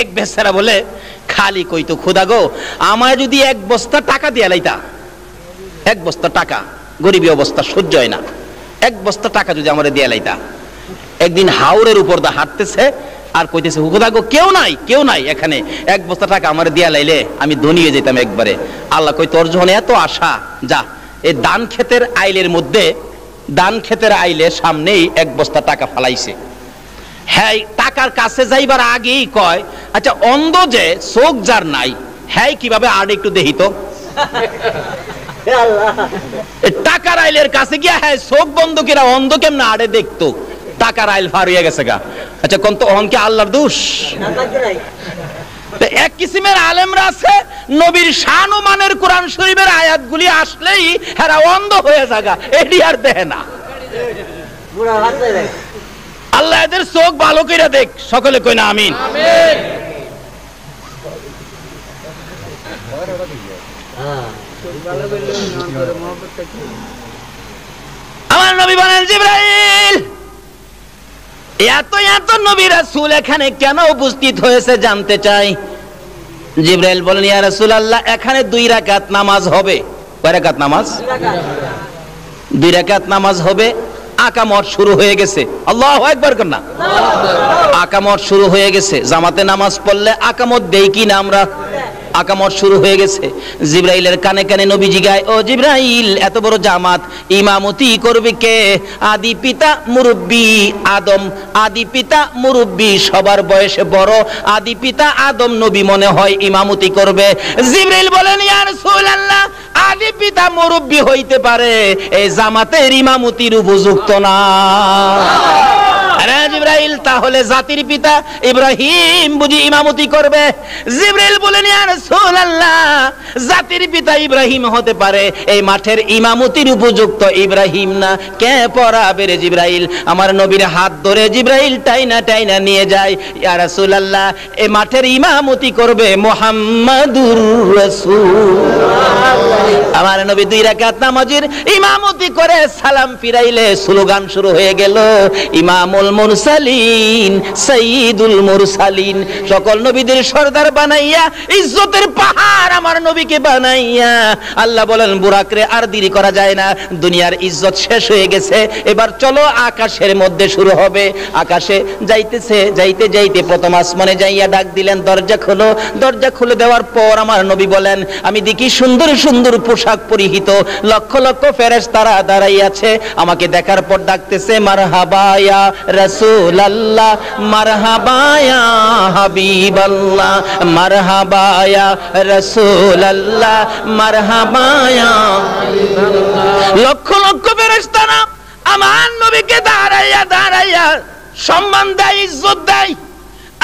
এক বেচারা বলে, খালি কইতো, খোদা গো আমায় যদি 1 বস্তা টাকা দিয়া লাইতা, 1 বস্তা টাকা, গরিবী অবস্থা সহ্য হয় না, 1 বস্তা টাকা যদি আমারে দিয়া লাইতা। একদিন হাওরের উপর দা হাঁটতেছে আর কইতেছে, খোদা গো কেউ নাই, কেউ নাই এখানে, 1 বস্তা টাকা আমারে দিয়া লাইলে আমি ধনী হয়ে যেতাম একবারে। আল্লাহ কই, তোর যখন এত আশা, যা এই ধান ক্ষেতের আইলের মধ্যে, ধান ক্ষেতের আইলে সামনেই 1 বস্তা টাকা ফালাইছে। হ্যাঁ, টাকার কাছে যাইবার আগেই কয়, আচ্ছা অন্ধ যে চোখ যার নাই, হ্যাঁ কিভাবে আর একটু দেখি তো। টাকার আইলের কাছে গিয়া হ্যাঁ চোখ বন্ধ কিরা অন্ধ কেমনে আড়ে দেখতো, টাকার আইল ফার হয়ে গেছে গা। আচ্ছা কোন তো অহন কি আল্লাহর দোষ? এক কিসিমের আলেমরা আছে, নবীর শান ও মানের কোরআন শরীফের আয়াতগুলি আসলেই হেরা অন্ধ হয়ে যাগা, এটি আর দেখে না। আল্লাহ এদের চোখ ভালো করে দেখ, সকলে কই না আমিন। আমার নবী বলেন, জিবরাইল এত এত নবী রাসূল এখানে কেন উপস্থিত হয়েছে জানতে চাই। জিবরাইল বলেন, ইয়া রাসূলুল্লাহ এখানে 2 রাকাত নামাজ হবে। কয় রাকাত নামাজ? 2 রাকাত নামাজ হবে। আকামত শুরু হয়ে গেছে, আল্লাহু আকবার কন্যা, আকামত শুরু হয়ে গেছে। জামাতে নামাজ পড়লে আকামত দেই কি না আমরা? আকামত শুরু হয়ে গেছে। জিবরাইলের কানে কানে নবীজি গায়, ও জিবরাইল এত বড় জামাত ইমামতি করবে কে? আদি পিতা মুরব্বী আদম, আদি পিতা মুরব্বী সবার বয়সে বড়, আদি পিতা আদম নবী মনে হয় ইমামতি করবে। জিবরাইল বলেন, ইয়া রাসূলুল্লাহ আদি পিতা মুরব্বী হইতে পারে, এই জামাতের ইমামতির উপযুক্ত না। আরে জিবরাইল, তাহলে জাতির পিতা ইব্রাহিম বুঝি ইমামতি করবে? জিবরাইল বলেন, ইয়া রাসূলুল্লাহ, জাতির পিতা ইব্রাহিম হতে পারে, এই মাঠের ইমামতির উপযুক্ত ইব্রাহিম না। কে পড়াবে রে জিবরাইল? আমার নবীর হাত ধরে জিবরাইল টাইনা টাইনা নিয়ে যায়। ইয়া রাসূলুল্লাহ, এই মাঠের ইমামতি করবে মুহাম্মাদুর রাসূলুল্লাহ। আমার নবী 2 রাকাত নামাজের ইমামতি করে সালাম ফিরাইলে স্লোগান শুরু হয়ে গেল, ইমামুল মুরসালিন সাইয়্যিদুল মুরসালিন। সকল নবীদের সরদার বানাইয়া, ইজ্জতের পাহাড় আমার নবীকে বানাইয়া আল্লাহ বলেন, বুরাকরে আর দেরি করা যায় না, দুনিয়ার ইজ্জত শেষ হয়ে গেছে, এবার চলো আকাশের মধ্যে শুরু হবে। আকাশে যাইতেছে, যাইতে যাইতে প্রথম আসমানে যাইয়া ডাক দিলেন, দরজা খোলো। দরজা খুলে দেওয়ার পর আমার নবী বলেন, আমি দেখি সুন্দর সুন্দর পোশাক পরিহিত লক্ষ লক্ষ ফেরেশতারা দাঁড়াই আছে। আমাকে দেখার পর ডাকতেছে, মারহাবা ইয়া রাসূলুল্লাহ, মারহাবা ইয়া হাবিবাল্লাহ, মারহাবা ইয়া রাসূলুল্লাহ, মারহাবা ইয়া হাবিবাল্লাহ। লক্ষ লক্ষ ফেরেশতারা আমার নবীকে দাঁড়াইয়া দাঁড়াইয়া সম্মান দেয়, ইজ্জত দেয়।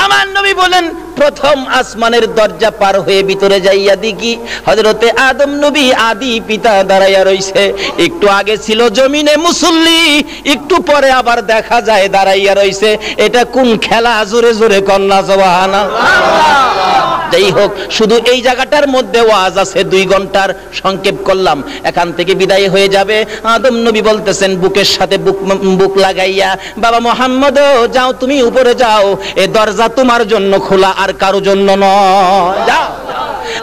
আমার নবী বলেন, প্রথম আসমানের দরজা পার হয়ে ভিতরে যাইয়া দেখি হযরতে আদম নবী আদি পিতা দাঁড়াইয়া রইছে। একটু আগে ছিল জমিনে মুসল্লি, একটু পরে আবার দেখা যায় দাঁড়াইয়া রইছে। এটা কোন খেলা? জোরে জোরে কন্যা সুবহানাল্লাহ। যাই হোক, শুধু এই জায়গাটার মধ্যে ওয়াজ আছে, 2 ঘন্টার সংক্ষেপ করলাম, এখান থেকে বিদায় হয়ে যাবে। আদম নবী বলতেছেন বুকের সাথে বুক লাগাইয়া, বাবা মুহাম্মদ যাও, তুমি উপরে যাও, এই দরজা তোমার জন্য খোলা, আর কারো জন্য নয়, যাও।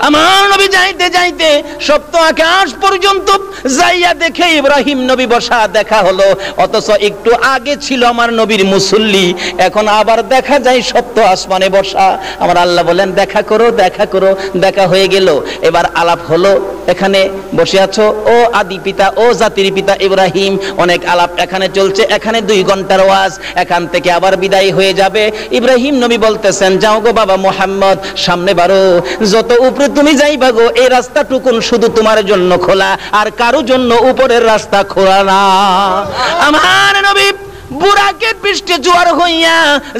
আমার নবী যাইতে যাইতে সপ্ত আকাশ পর্যন্ত যাইয়া দেখে ইব্রাহিম নবী বসা দেখা হলো, অথচ একটু আগে ছিল আমার নবীর মুসল্লি, এখন আবার দেখা যায় সপ্ত আসমানে বসা। আমার আল্লাহ বলেন, দেখা করো, দেখা করো। দেখা হয়ে গেল, এবার আলাপ হলো। এখানে বসে আছো ও আদি পিতা, ও জাতির পিতা ইব্রাহিম, অনেক আলাপ এখানে চলছে। এখানে 2 ঘন্টার ওয়াজ, এখান থেকে আবার বিদায় হয়ে যাবে। ইব্রাহিম নবী বলতেছেন, যাও গো বাবা মুহাম্মদ, সামনে বাড়ো, যত উপরে তুমি যাইবা গো, এই রাস্তাটুকুন শুধু তোমার জন্য খোলা, আর কারো জন্য উপরের রাস্তা খোলা না। আমার নবী বুরাকের পৃষ্ঠে জোয়ার হইয়া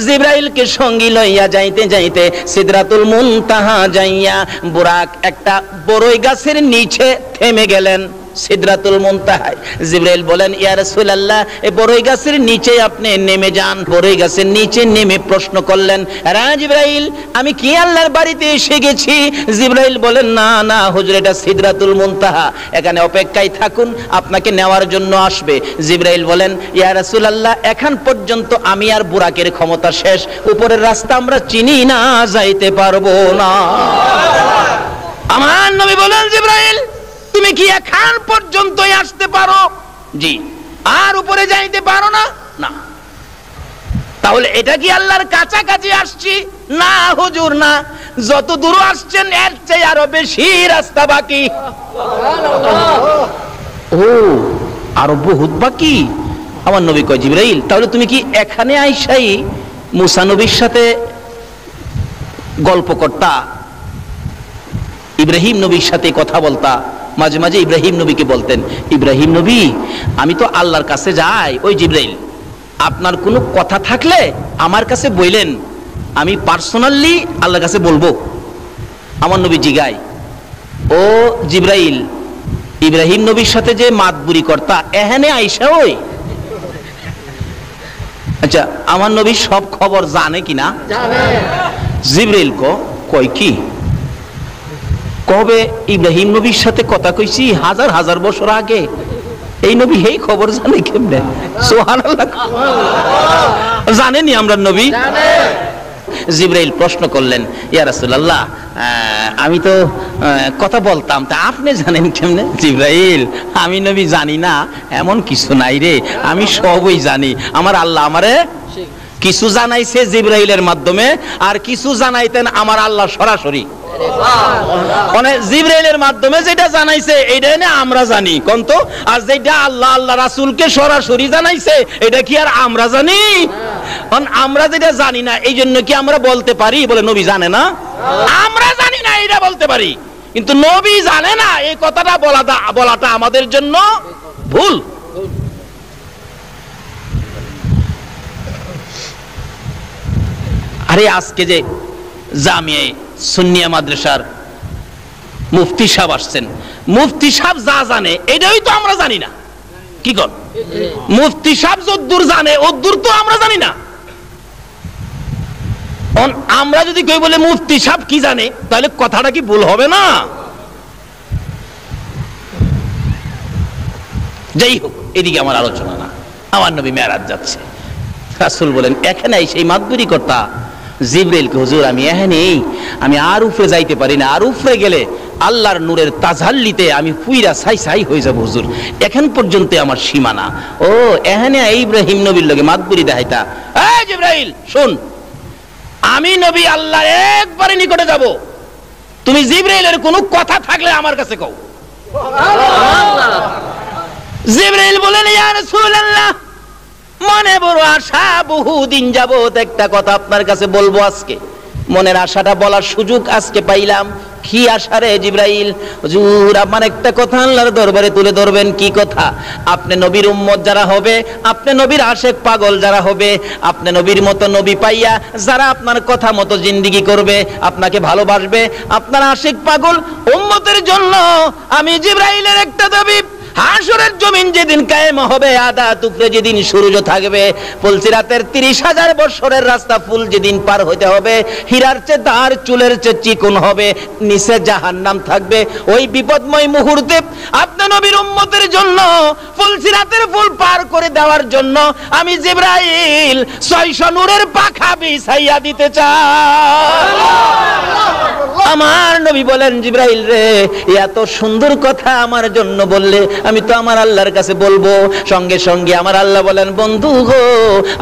জিবরাইলকে সঙ্গী লইয়া যাইতে যাইতে সিদরাতুল মুনতাহা যাইয়া বুরাক একটা বড়ই গাছের নিচে থেমে গেলেন। সিদরাতুল মুনতাহায় জিবরাইল বলেন, ইয়া রাসূলুল্লাহ, এই বড়ই গাছের নিচে আপনি নেমে যান। বড়ই গাছের নিচে নেমে প্রশ্ন করলেন, রা জিবরাইল, আমি কি আল্লাহর বাড়িতে এসে গেছি? জিবরাইল বলেন, না না হুজুর, এটা সিদরাতুল মুনতাহা, এখানে অপেক্ষায় থাকুন, আপনাকে নেওয়ার জন্য আসবে। জিবরাইল বলেন, ইয়া রাসূলুল্লাহ, এখন পর্যন্ত আমি আর বুরাকের ক্ষমতা শেষ, উপরের রাস্তা আমরা চিনি না, যাইতে পারবো না। আমার নবী বলেন, জিবরাইল, তুমি কি এখন পর্যন্তই আসতে পারো? জি। আর উপরে যাইতে পারো না? না। তাহলে এটা কি আল্লাহর কাছাকাছি আসছি? না হুজুর, না, যত দূর আসছেন এর চেয়ে আরো বেশি রাস্তা বাকি। ও, আরো বহুত বাকি। আমার নবী কয়, জিবরাইল, তাহলে তুমি কি এখানে আইসাই মুসা নবীর সাথে গল্প করতা, ইব্রাহিম নবীর সাথে কথা বলতা? মাঝে মাঝে ইব্রাহিম নবীকে বলতেন, ইব্রাহিম নবী, আমি তো আল্লাহর কাছে যাই, ওই জিবরাইল, আপনার কোনো কথা থাকলে আমার কাছে বললেন, আমি পার্সোনালি আল্লাহর কাছে বলবো। আমার নবী জিগায়, ও জিবরাইল, ইব্রাহিম নবীর সাথে যে মাতবুরি করতা, এখানে আইসা ওই? আচ্ছা, আমার নবী সব খবর জানে কিনা? জানে। জিবরাইল কয় কি? কবে ইব্রাহিম নবীর সাথে কথা কইছি হাজার হাজার বছর আগে, এই নবী এই খবর জানে কেমনে? সুবহানাল্লাহ, জানেনি আমরা নবী? জানে। জিবরাইল প্রশ্ন করলেন, ইয়া রাসূলুল্লাহ, আমি তো কথা বলতাম, তা আপনি জানেন কেমনে? জিবরাইল, আমি নবী জানি না এমন কিছু নাই রে, আমি সবই জানি। আমার আল্লাহ আমারে কিছু জানাইছে জিবরাইলের মাধ্যমে, আর কিছু জানাইতেন আমার আল্লাহ সরাসরি। মানে জিবরাইলের মাধ্যমে যেটা জানাইছে এইটা না আমরা জানি কোনতো, আর যেটা আল্লাহ আল্লাহ রাসূলকে সরাসরি জানাইছে এটা কি আর আমরা জানি? আমরা যেটা জানি না এই জন্য কি আমরা বলতে পারি বলে নবী জানে না? আমরা জানি না এটা বলতে পারি, কিন্তু নবী জানে না, এই কথাটা বলাটা আমাদের জন্য ভুল। আরে আজকে যে জামিয়া সুন্নিয়া মাদ্রাসার মুফতি সাহেব আসছেন, মুফতি সাহেব যা জানে এটাই তো আমরা জানি না। কি কর, মুফতি সাহেব যদ্দূর জানে ওদ্দূর তো আমরা জানি না। আমরা যদি কেউ বলে মুফতি সাহেব কি জানে, তাহলে কথাটা কি ভুল হবে না? যাই হোক, এদিকে আমার আলোচনা না। আমার নবী মেরাজ যাচ্ছে, রাসূল বলেন এখানে সেই মাতবুরি কর্তা জিবরাইলকে, হুজুর আমি এখানেই, আমি আর উপরে যাইতে পারি না, আর উপরে গেলে আল্লাহর নূরের তাজাল্লিতে আমি পুইরা ছাই ছাই হয়ে যাব হুজুর, এখন পর্যন্ত আমার সীমানা। ও এখানে ইব্রাহিম নবীর লগে মাতবুরি দেখাইতা। এই জিবরাইল শুন, আমি নবী আল্লাহর একবারে নিকটে যাব, তুমি জিবরাইলের কোনো কথা থাকলে আমার কাছে কও। জিবরাইল বলেন ইয়া রাসূলুল্লাহ, মনে বড় আশা, বহুদিন যাবত একটা কথা আপনার কাছে বলবো, আজকে মনের আশাটা বলার সুযোগ আজকে পাইলাম। কি আশা রে জিবরাইল? হুজুর আমার একটা কথা আল্লাহর দরবারে তুলে ধরবেন। কি কথা? আপনি নবীর উম্মত যারা হবে, আপনি নবীর আশেক পাগল যারা হবে, আপনি নবীর মতো নবী পাইয়া যারা আপনার কথা মতো জিন্দেগি করবে, আপনাকে ভালোবাসবে, আপনার আশেক পাগল উম্মতের জন্য আমি জিবরাইলের একটা দাবি, হাসরের জমিন যেদিন কায়েম হবে, আদা টুকরে যেদিন সূর্য থাকবে, ফুলসিরাতের 30,000 বছরের রাস্তা ফুল যেদিন পার হতে হবে, হীরার চেয়ে দাঁড় চুলের চেয়ে চিকন হবে, নিচে জাহান্নাম থাকবে, ওই বিপদময় মুহূর্তে আপনি নবীর উম্মতের জন্য ফুলসিরাতের ফুল পার করে দেওয়ার জন্য আমি জিবরাইল 600 নূরের পাখা বিছাইয়া দিতে চাই। আমার নবী বলেন জিবরাইল রে, এত সুন্দর কথা আমার জন্য বললে, আমি তো আমার আল্লাহর কাছে বলবো। সঙ্গে সঙ্গে আমার আল্লাহ বলেন, বন্ধু গো,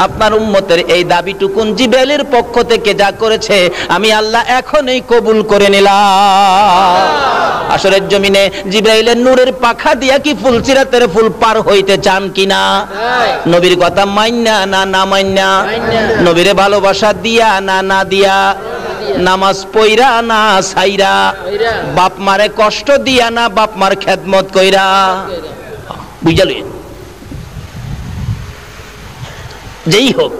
আপনার উম্মতের এই দাবিটুকুন জিবরাইলের পক্ষ থেকে যা করেছে আমি আল্লাহ এখনই কবুল করে নিলাম। আসরের জমিনে জিবরাইলের নূরের পাখা দিয়া কি ফুলসিরাতের ফুল পার হইতে চান কিনা? নবীর কথা মাইন্না না না মাইন্না? নবীরে ভালোবাসা দিয়া না না দিয়া? নামাজ পইরা না সাইরা? বাপ মারে কষ্ট দিয়া না বাপ মার খেদমত কইরা? বুঝালি? যেই হোক,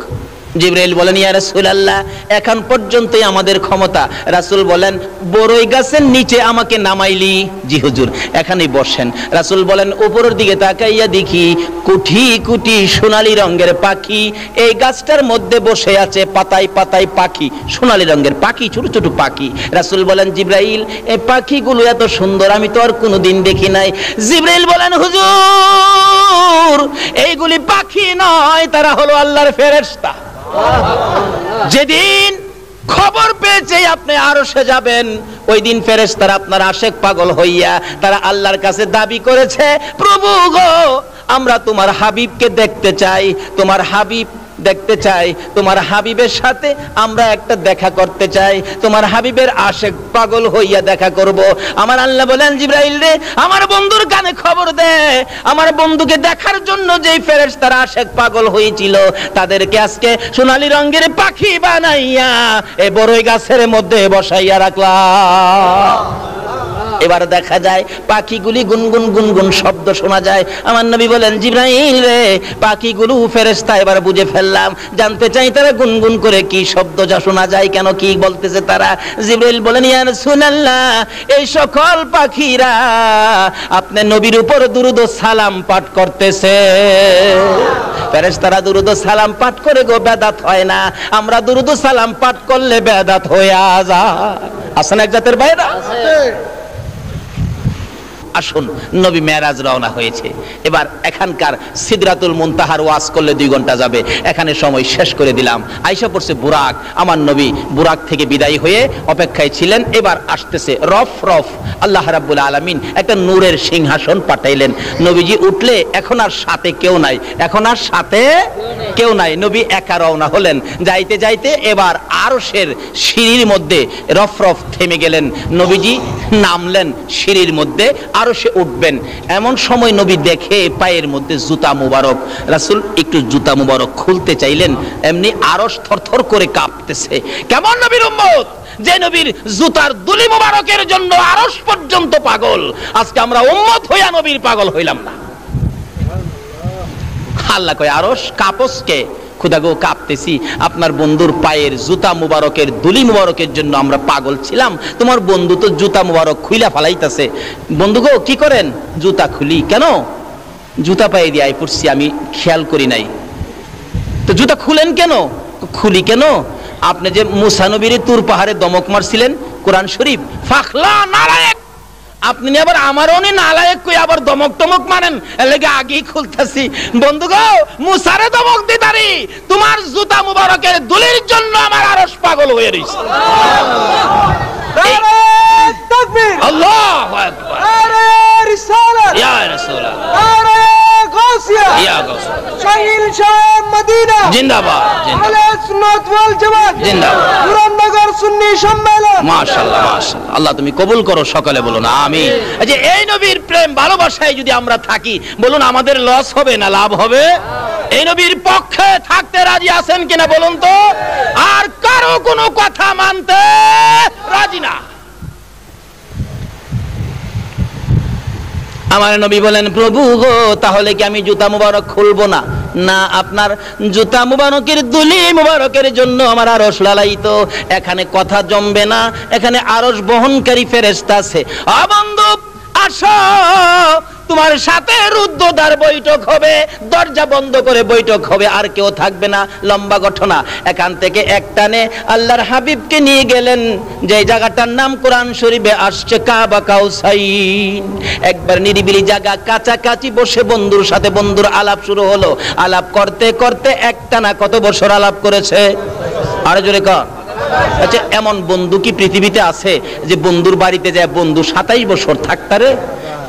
জিবরাইল বলেন ইয়া রাসূলুল্লাহ, এখন পর্যন্তই আমাদের ক্ষমতা। রাসূল বলেন বড়ই গাছের নিচে আমাকে নামাইলি। জি হুজুর, এখানেই বসেন। রাসূল বলেন উপরের দিকে তাকাইয়া দেখি কোটি কোটি সোনালী রঙের পাখি এই গাছটার মধ্যে বসে আছে, পাতায় পাতায় পাখি, সোনালী রঙের পাখি, ছোট ছোট পাখি। রাসূল বলেন জিবরাইল, এই পাখিগুলো এত সুন্দর আমি তো আর কোনোদিন দেখি নাই। জিবরাইল বলেন হুজুর, এইগুলি পাখি নয়, তারা হলো আল্লাহর ফেরেশতা। যেদিন খবর পেয়েছে আপনি আরশে যাবেন, ওই দিন ফেরেশতারা আপনার আশেক পাগল হইয়া তারা আল্লাহর কাছে দাবি করেছে, প্রভু গো, আমরা তোমার হাবিবকে দেখতে চাই, তোমার হাবিব দেখতে চাই, তোমার হাবিবের সাথে আমরা একটা দেখা করতে চাই, তোমার হাবিবের আশেক পাগল হইয়া দেখা করব। আমার আল্লাহ বলেন জিবরাইল রে, আমার বন্ধুর কানে খবর দে, আমার বন্ধুকে দেখার জন্য যেই ফেরেশতারা আশেক পাগল হয়েছিল তাদেরকে আজকে সোনালী রঙের পাখি বানাইয়া এই বড়ই গাছের মধ্যে বসাইয়া রাখলাম। এবার দেখা যায় পাখিগুলি গুনগুন গুনগুন শব্দ শোনা যায়। আমার নবী বলেন জিবরাইল রে, পাখিগুলো ফেরেশতা এবার বুঝে ফেললাম, জানতে চাই তারা গুনগুন করে কি শব্দ যা শোনা যায়, কেন কি বলতেছে তারা। জিবরাইল বলেন ইয়া রাসূলুল্লাহ, এই সকল পাখিরা আপনি নবীর উপর দুরূদ ও সালাম পাঠ করতেছে। ফেরেশতারা দুরূদ ও সালাম পাঠ করে গো বেদাত হয় না, আমরা দুরূদ ও সালাম পাঠ করলে বেদাত হয়ে যায়। আসেন এক জাতের বাইরা। আসুন, নবী মেরাজ রওনা হয়েছে। এবার এখানকার সিদরাতুল মুনতাহার ওয়াজ করলে 2 ঘন্টা যাবে, এখানে সময় শেষ করে দিলাম। আয়েশা পড়ছে বুরাক, আমার নবী বুরাক থেকে বিদায় হয়ে অপেক্ষায় ছিলেন। এবার আসতেছে রফ রফ, আল্লাহ রাব্বুল আলামিন একটা নূরের সিংহাসন পাঠাইলেন। নবীজি উঠলে এখন আর সাথে কেউ নাই, এখন আর সাথে কেউ নাই, নবী একা রওনা হলেন। যাইতে যাইতে এবার আরশের সিঁড়ির মধ্যে রফ রফ থেমে গেলেন। নবীজি নামলেন সিঁড়ির মধ্যে, আরশে উঠবেন। এমন সময় নবী দেখে পায়ের মধ্যে জুতা মুবারক। রাসূল একটু জুতা মুবারক খুলতে চাইলেন, এমনি আরশ থরথর করে কাঁপতেছে। কেমন নবীর উম্মত যে নবীর জুতার দুলি মুবারকের জন্য আরশ পর্যন্ত পাগল, আজকে আমরা উম্মত হইয়া নবীর পাগল হইলাম না। আল্লাহ কয় আরশ কাঁপসকে, খোদা গো কাঁপতেছি, আপনার বন্ধুর পায়ের জুতা মুবারকের দুলি মুবারকের জন্য আমরা পাগল ছিলাম, তোমার বন্ধু তো জুতা মুবারক খুইলা ফালাইতেছে। বন্ধু গো কি করেন? জুতা খুলি। কেন? জুতা পায়ে দিয়ে আই পড়ছি, আমি খেয়াল করি নাই। তো জুতা খুলেন কেন? খুলি কেন? আপনি যে মুসা নবীর তুর পাহাড়ে দমক মারছিলেন, কোরআন শরীফ ফাখলা নালায়েক, আপনি আবার আমারও নি নালায়েক কই আবার দমক টমক মারেন, এর লাগি আগেই খুলতাছি। বন্ধু গো মুসারে দমক দিতারি, তোমার জুতা মুবারকের দুলির জন্য আমার আরশ পাগল হয়ে রইছে। নারে তাকবীর, আল্লাহু আকবার, নারে রিসালাত, ইয়া রাসূলুল্লাহ, নারে গাউসিয়া, ইয়া গাউসিয়া, শাহিন শাহ মদিনা জিন্দাবাদ, আহলে সুন্নাত ওয়াল জামাত জিন্দাবাদ, পুরাননগর সুন্নি সম্মেলন। মাশাআল্লাহ মাশাআল্লাহ, আল্লাহ তুমি কবুল করো, সকালে বলুন আমিন। যে এই নবীর প্রেম ভালোবাসায় যদি আমরা থাকি, বলুন আমাদের লস হবে না লাভ হবে? এই নবীর পক্ষে থাকতে রাজি আছেন কিনা বলুন তো? আর কারো কোনো কথা মানতে রাজি না। আমার নবী বলেন, প্রভু গো তাহলে কি আমি জুতা মুবারক খুলবো না? না, আপনার জুতা মুবারকের দুলি মুবারকের জন্য আমার আরশ লালায়িত, এখানে কথা জমবে না, এখানে আরশ বহনকারী ফেরেশতা আছে। বন্ধু আসো, তোমার সাথে রুদ্ধদ্বার বৈঠক হবে, দরজা বন্ধ করে বৈঠক হবে, আর কেউ থাকবে না। লম্বা ঘটনা। এখান থেকে একটানে আল্লাহর হাবিবকে নিয়ে গেলেন যে জায়গাটার নাম কোরআন শরীফে আসছে কাবা কাউসাইন। একবার নিরিবিলি জায়গা, কাছাকাছি বসে বন্ধুর সাথে বন্ধুর আলাপ শুরু হলো। আলাপ করতে করতে একটানা কত বছর আলাপ করেছে? আরো জোরে কর। আচ্ছা, এমন বন্ধু কি পৃথিবীতে আছে যে বন্ধুর বাড়িতে যায় বন্ধু 27 বছর থাকতারে?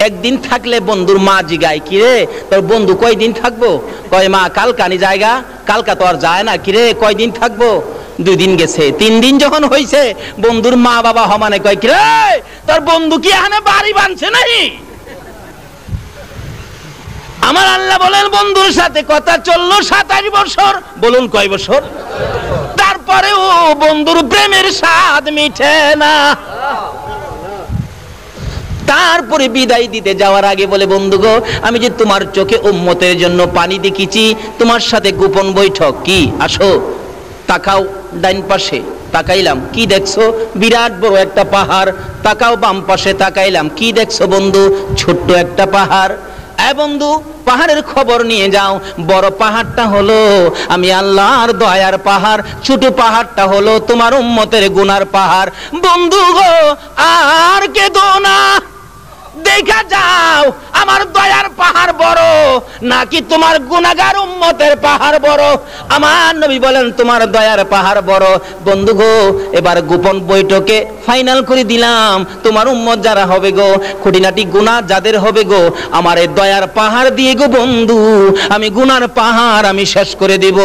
একদিন থাকলে বন্ধুর মা জিগায়, কিরে তোর বন্ধু কয়দিন থাকবো? কয় মা কালকানি জায়গা, কালকা তো আর যায় না। কিরে কয়দিন থাকবো? 2 দিন গেছে। 3 দিন যখন হইছে, বন্ধুর মা বাবা হমানে কয়, কিরে তোর বন্ধু কি এখানে বাড়ি বানছে নাকি? আমার আল্লাহ বলেন, বন্ধুর সাথে কথা চললো 27 বছর। বলুন কয় বছর? তারপরেও বন্ধুর প্রেমের স্বাদ মিঠে না। তারপরে বিদায় দিতে যাওয়ার আগে বলে, বন্ধু গো আমি যে তোমার চোখে উম্মতের জন্য পানি দেখিছি, তোমার সাথে গোপন বৈঠক। কি? আসো তাকাও ডাইন পাশে। তাকাইলাম, কি দেখছো? বিরাট বড় একটা পাহাড়। তাকাও বাম পাশে, তাকাইলাম, কি দেখছো বন্ধু? ছোট্ট একটা পাহাড়। বন্ধু পাহাড়ের খবর নিয়ে যাও। বড় পাহাড়টা হলো আমি আল্লাহর দয়ার পাহাড়, ছোট পাহাড়টা হলো তোমার উম্মতের গুনার পাহাড়। বন্ধু গো আর কেঁদো না, দেখা যাও আমার দয়ার পাহাড় বড় নাকি তোমার গুনাহগার উম্মতের পাহাড় বড়? আমার নবী বলেন, তোমার দয়ার পাহাড় বড়। বন্ধু গো এবার গোপন বৈঠকে ফাইনাল করে দিলাম, তোমার উম্মত যারা হবে গো, খুঁটিনাটি গুনাহ যাদের হবে গো, আমার এই দয়ার পাহাড় দিয়ে গো বন্ধু আমি গুনার পাহাড় আমি শেষ করে দিব।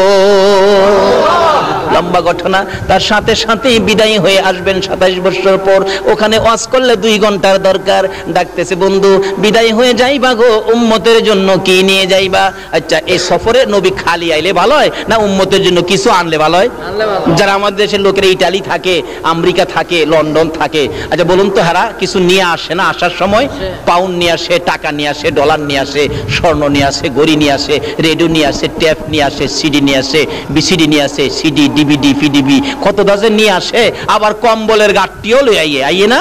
লম্বা ঘটনা। তার সাথে সাথেই বিদায়ী হয়ে আসবেন 27 বছর পর। ওখানে ওয়াজ করলে 2 ঘন্টার দরকার। ডাকতেছে, বন্ধু বিদায় হয়ে যাইবা গো, উম্মতের জন্য কি নিয়ে যাইবা? আচ্ছা, এই সফরে নবী খালি আইলে ভালো হয় না উম্মতের জন্য কিছু আনলে ভালো হয়? যারা আমাদের দেশের লোকেরা ইটালি থাকে, আমেরিকা থাকে, লন্ডন থাকে, আচ্ছা বলুন তো হারা কিছু নিয়ে আসে না? আসার সময় পাউন্ড নিয়ে আসে, টাকা নিয়ে আসে, ডলার নিয়ে আসে, স্বর্ণ নিয়ে আসে, ঘড়ি নিয়ে আসে, রেডিও নিয়ে আসে, টেপ নিয়ে আসে, সিডি নিয়ে আসে, বিসিডি নিয়ে আসে, সিডি ডিভিডি ফিডিবি কত দাজের নিয়ে আসে। আবার কম্বলের গাঠটিও লই আইয়ে না?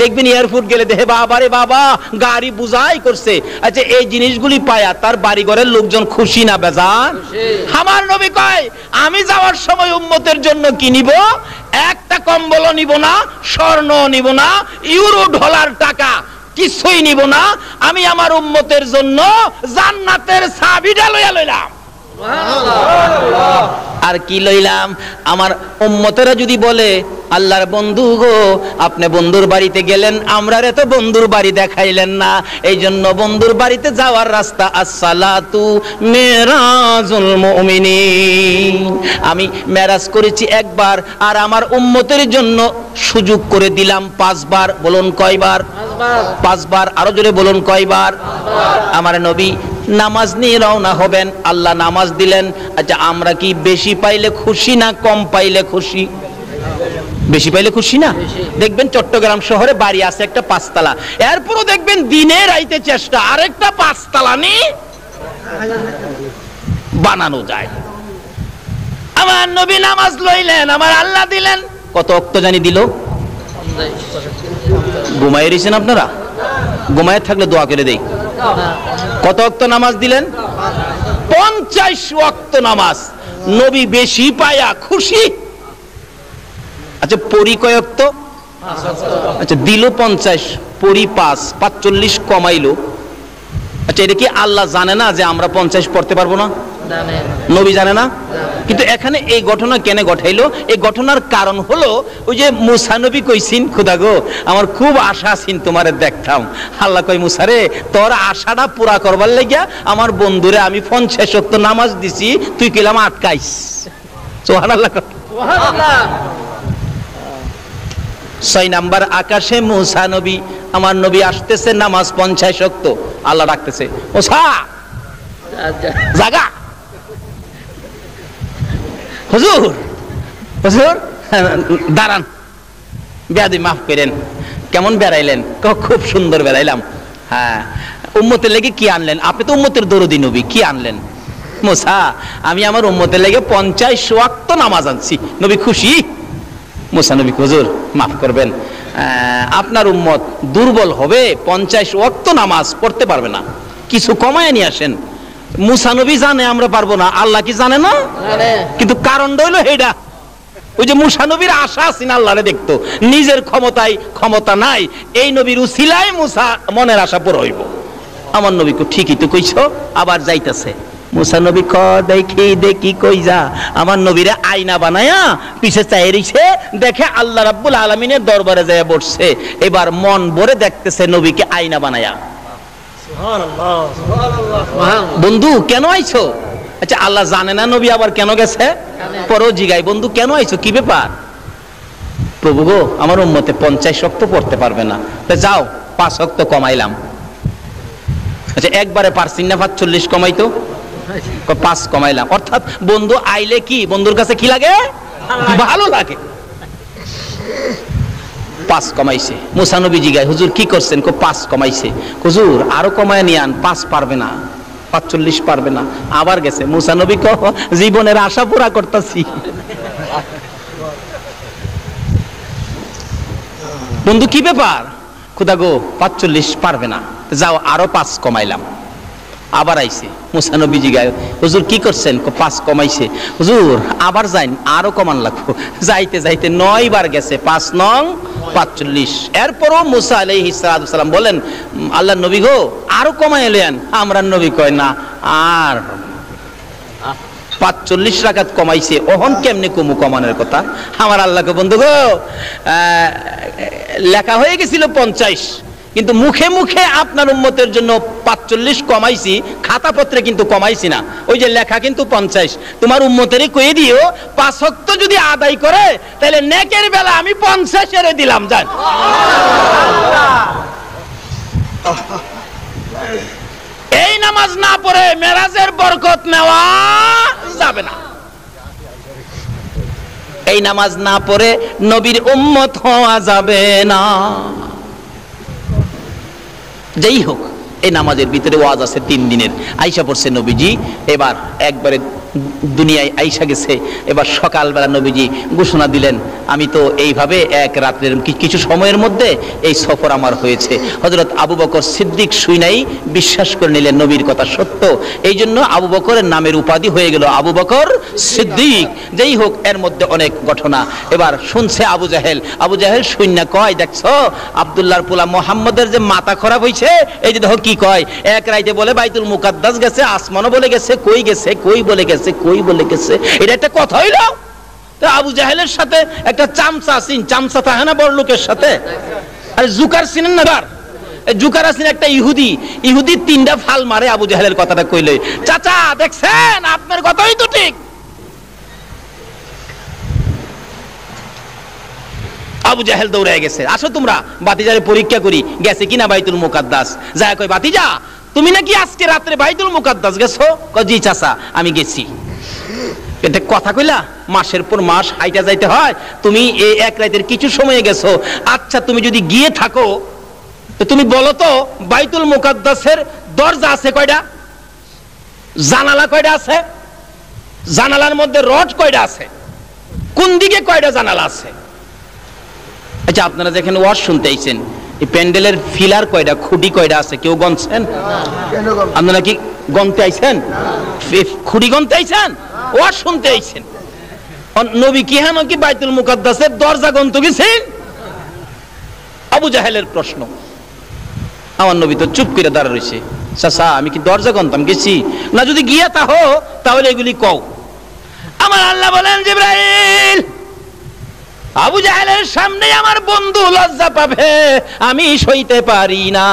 দেখবেন এয়ারপোর্ট গেলে দেখে বাবা রে বাবা গাড়ি বুঝাই করছে। আচ্ছা, এই জিনিসগুলি পায়া তার বাড়ি ঘরের লোকজন খুশি না বেজান? আমার নবী কয়, আমি যাওয়ার সময় উম্মতের জন্য কি নিব? একটা কম্বলও নিব না, স্বর্ণ নিব না, ইউরো ডলার টাকা কিছুই নিব না। আমি আমার উম্মতের জন্য জান্নাতের চাবিটা লইয়া লইলাম। আর কি লইলাম? আমার উম্মতেরা যদি বলে, আল্লাহর বন্ধু গো আপনি বন্ধুর বাড়িতে গেলেন, আমরা রে তো বন্ধুর বাড়ি দেখাইলেন না, এই জন্য বন্ধুর বাড়িতে যাওয়ার রাস্তা আসসালাতু মেরাজুল মুমিনিন। আমি মেরাজ করেছি একবার, আর আমার উম্মতের জন্য সুযোগ করে দিলাম 5 বার। বলুন কয়বার? 5 বার। আরো জোরে বলুন কয়বার? আমার নবী নামাজ নিয়ে রওনা হবেন, আল্লাহ নামাজ দিলেন। আচ্ছা, আমরা কি বেশি পাইলে খুশি না কম পাইলে খুশি? বেশি পাইলে খুশি না? দেখবেন চট্টগ্রাম শহরে বাড়ি আছে একটা 5 তলা, এরপরও দেখবেন দিনে রাইতে চেষ্টা আরেকটা 5 তলা নি বানানো যায়। আমার নবী নামাজ লইলেন, আমার আল্লাহ দিলেন কত ওয়াক্ত জানি দিল? ঘুমায় রয়েছেন আপনারা? ঘুমায় থাকলে দোয়া করে দেই। কত ওয়াক্ত নামাজ দিলেন? 50 ওয়াক্ত নামাজ। নবী বেশি পায়া খুশি। আচ্ছা পরি কয় ওয়াক্ত? আচ্ছা দিল 50, পরি 5, 45 কমাইলো। আচ্ছা এটা কি আল্লাহ জানে না যে আমরা 50 পড়তে পারবো না? নবী জানে না? কিন্তু এখানে এই ঘটনা কেন ঘটাইলো? এই ঘটনার কারণ হলো ওই যে মুসা নবী কইছিন, খোদা গো আমার খুব আশা আছিন তোমারে দেখতাম। আল্লাহ কই মুসা রে, তোর আশাটা পুরা করবার লাগিয়া আমার বন্ধুরে আমি 50 ওয়াক্ত নামাজ দিছি, তুই কইলাম আটকাইস। সুবহানাল্লাহ। 6 নাম্বার আকাশে মুসা নবী, আমার নবী আসতেছে, নামাজ 50 ওয়াক্ত। আল্লাহ ডাকতেছে, মুসা জাগা। হুজুর হুজুর দাঁড়ান, বেয়াদি মাফ করেন। কেমন বেড়াইলেন? খুব সুন্দর বেড়াইলাম। হ্যাঁ, উম্মতের লেগে কি আনলেন? আপনি তো উম্মতের দরদি নবী, কি আনলেন? মুসা আমি আমার উম্মতের লেগে 50 ওয়াক্ত নামাজ আনছি। নবী খুশি। মুসা নবী, হুজুর মাফ করবেন, আপনার উম্মত দুর্বল হবে, 50 ওয়াক্ত নামাজ পড়তে পারবে না, কিছু কমায় নিয়ে আসেন। মুসা নবী জানে আমরা পারবো না, আল্লাহ কি জানে না? কিন্তু কারণটা হইলো এইটা, ওই যে মুসা নবীর আশা আছে না আল্লাহরে দেখতো, নিজের ক্ষমতায় ক্ষমতা নাই, এই নবীর উসিলায় মুসা মনের আশা পুরো হইব। আমার নবী কো ঠিকই তো কইছো, আবার যাইতাছে। মুসা নবী ক দেখি দেখি কই যা, আমার নবীরে আয়না বানায়া পিছে চাই রইছে, দেখে আল্লাহ রাব্বুল আলামিনের দরবারে যায় বসছে। এবার মন ভরে দেখতেছে নবীকে আয়না বানায়া। বন্ধু কেন আইছো? আচ্ছা আল্লাহ জানে না নবী আবার কেন গেছে? পরও জিগাই, বন্ধু কেন আইছো, কি ব্যাপার? প্রভু গো আমার উম্মতে 50 ওয়াক্ত পড়তে পারবে না, তা যাও 5 ওয়াক্ত কমাইলাম। আচ্ছা একবারে পারছিন না 45 কমাইতো? 5 কমাইলাম। অর্থাৎ বন্ধু আইলে কি বন্ধুর কাছে কি লাগে? ভালো লাগে। 5 কমাইছে। মুসা নবী জিগায়, হুজুর কি করছেন? 5 কমাইছে। হুজুর আরো কমায় নিয়ে আন, 5 পারবে না, 45 পারবে না। আবার গেছে। মুসা নবী জীবনের আশা পুরা করতেছি। বন্ধু কি ব্যাপার? খোদা গো 45 পারবে না, যাও আরো 5 কমাইলাম। আবার আইছে। মুসা নবী জিগায়, হুজুর কি করছেন? 5 কমাইছে। হুজুর আবার যাইন, আরো কমান লাগবো। যাইতে যাইতে 9 বার গেছে, 5 নং 45। এরপরও মুসা আলাইহিস সালাম বলেন, আল্লাহ নবী গো আরো কমাই এলেন। আমরা নবী কয় না, আর 45 রাকাত কমাইছে, ওহন কেমনে কমু কমানোর কথা? আমার আল্লাহকে বন্ধু গো লেখা হয়ে গেছিল 50, কিন্তু মুখে মুখে আপনার উম্মতের জন্য 45 কমাইছি, খাতাপত্রে কিন্তু কমাইছি না। ওই যে লেখা কিন্তু 50। তোমার উম্মতেরই কয়ে দিও 5 ওয়াক্ত যদি আদায় করে তাহলে নেকের বেলা আমি 50 এর দিলাম। যান এই নামাজ না পড়ে মেরাজের বরকত নেওয়া যাবে না। এই নামাজ না পড়ে নবীর উম্মত হওয়া যাবে না। যাই হোক, এই নামাজের ভিতরে ওয়াজ আছে 3 দিনের। আইসা পড়ছে নবীজি, এবার একবারে দুনিয়ায় আইসা গেছে। এবার সকালবেলা নবীজি ঘোষণা দিলেন, আমি তো এইভাবে এক রাত্রের কিছু সময়ের মধ্যে এই সফর আমার হয়েছে। হযরত আবু বকর সিদ্দিক শুইনাই বিশ্বাস করে নিলেন নবীর কথা সত্য। এই জন্য আবু বকরের নামের উপাধি হয়ে গেল আবু বকর সিদ্দিক। যেই হোক, এর মধ্যে অনেক ঘটনা। এবার শুনছে আবু জাহেল। আবু জাহেল শুইনা কয়, দেখছো আব্দুল্লাহর পোলা মুহাম্মদের যে মাথা খারাপ হয়েছে, এই যে দেখো কি কয়, এক রাইতে বলে বাইতুল মুকাদ্দাস গেছে, আসমানও বলে গেছে, কই গেছে, কই বলে গেছে, কই বলে গেছে। এটা একটা কথা হইল? আবু জাহেলের সাথে একটা চামচা আছেন, চামচা থাকে না বড় লোকের সাথে? আরে জুকার চিনেন না? জুকার আছেন একটা ইহুদি। ইহুদি 3টা ফাল মারে আবু জাহেলের কথাটা কইলে, চাচা দেখছেন আপনার কথাই তো ঠিক। আবু জাহেল দৌড়ে গেছে, আসো তোমরা বাতিজারে পরীক্ষা করি গেছে কিনা বাইতুল মুকাদ্দাস। যায় কই, বাতিজা তুমি নাকি আজকে রাত্রে বাইতুল মুকাদ্দাস গেছো? কয় জি চাচা আমি গেছি। এটা কথা কইলা? মাসের পর মাস হাইটা যাইতে হয়, তুমি এই এক রাতের কিছু সময়ে গেছো। আচ্ছা তুমি যদি গিয়ে থাকো তো তুমি বলো তো বাইতুল মুকাদ্দাসের দরজা আছে কয়টা, জানালা কয়টা আছে? জানালার মধ্যে রড কয়টা আছে, কোন দিকে কয়টা জানালা আছে? আচ্ছা, আপনারা যেখানে ওয়াজ শুনতে আইছেন, এই প্যান্ডেলের ফিলার কয়টা, খুঁটি কয়টা আছে, কেউ গণছেন? আপনারা কি গণতে আইছেন? খুঁটি গণতে আইছেন? ওয়াজ শুনতে আইছেন? নবী কি হেন কি বাইতুল মুকাদ্দাসের দরজা গণতে গেছেন? আবু জাহেলের প্রশ্ন। আমার নবী তো চুপ করে দাঁড়া রয়েছে। চাচা, আমি কি দরজা গণতাম গেছি? না, যদি গিয়া তাহো তাহলে এগুলি কও। আমার আল্লাহ বলেন, জিবরাইল, আবু জাহেলের সামনে আমার বন্ধু লজ্জা পাবে, আমি সইতে পারি না।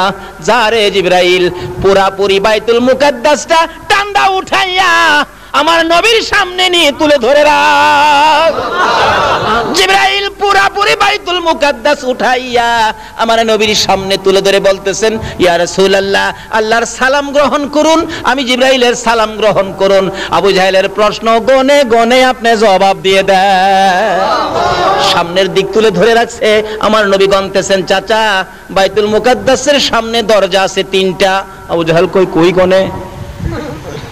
যারে জিবরাইল, পুরাপুরি বাইতুল মুকাদ্দাসটা টান্ডা উঠাইয়া আমার নবীর সামনে নিয়ে তুলে ধরে রাখ। জিবরাইল পুরাপুরি বাইতুল মুকাদ্দাস উঠাইয়া আমার নবীর সামনে তুলে ধরে বলতেছেন, ইয়া রাসূলুল্লাহ, আল্লাহর সালাম গ্রহণ করুন। আমি জিবরাইলের সালাম গ্রহণ করুন। আবু জাহেলের প্রশ্ন গনে গনে আপনি জবাব দিয়ে দেন। সামনের দিক তুলে ধরে রাখছে, আমার নবী গনতেছেন, চাচা, বাইতুল মুকাদ্দাসের সামনে দরজা আছে 3টা। আবু জাহেল কই গনে?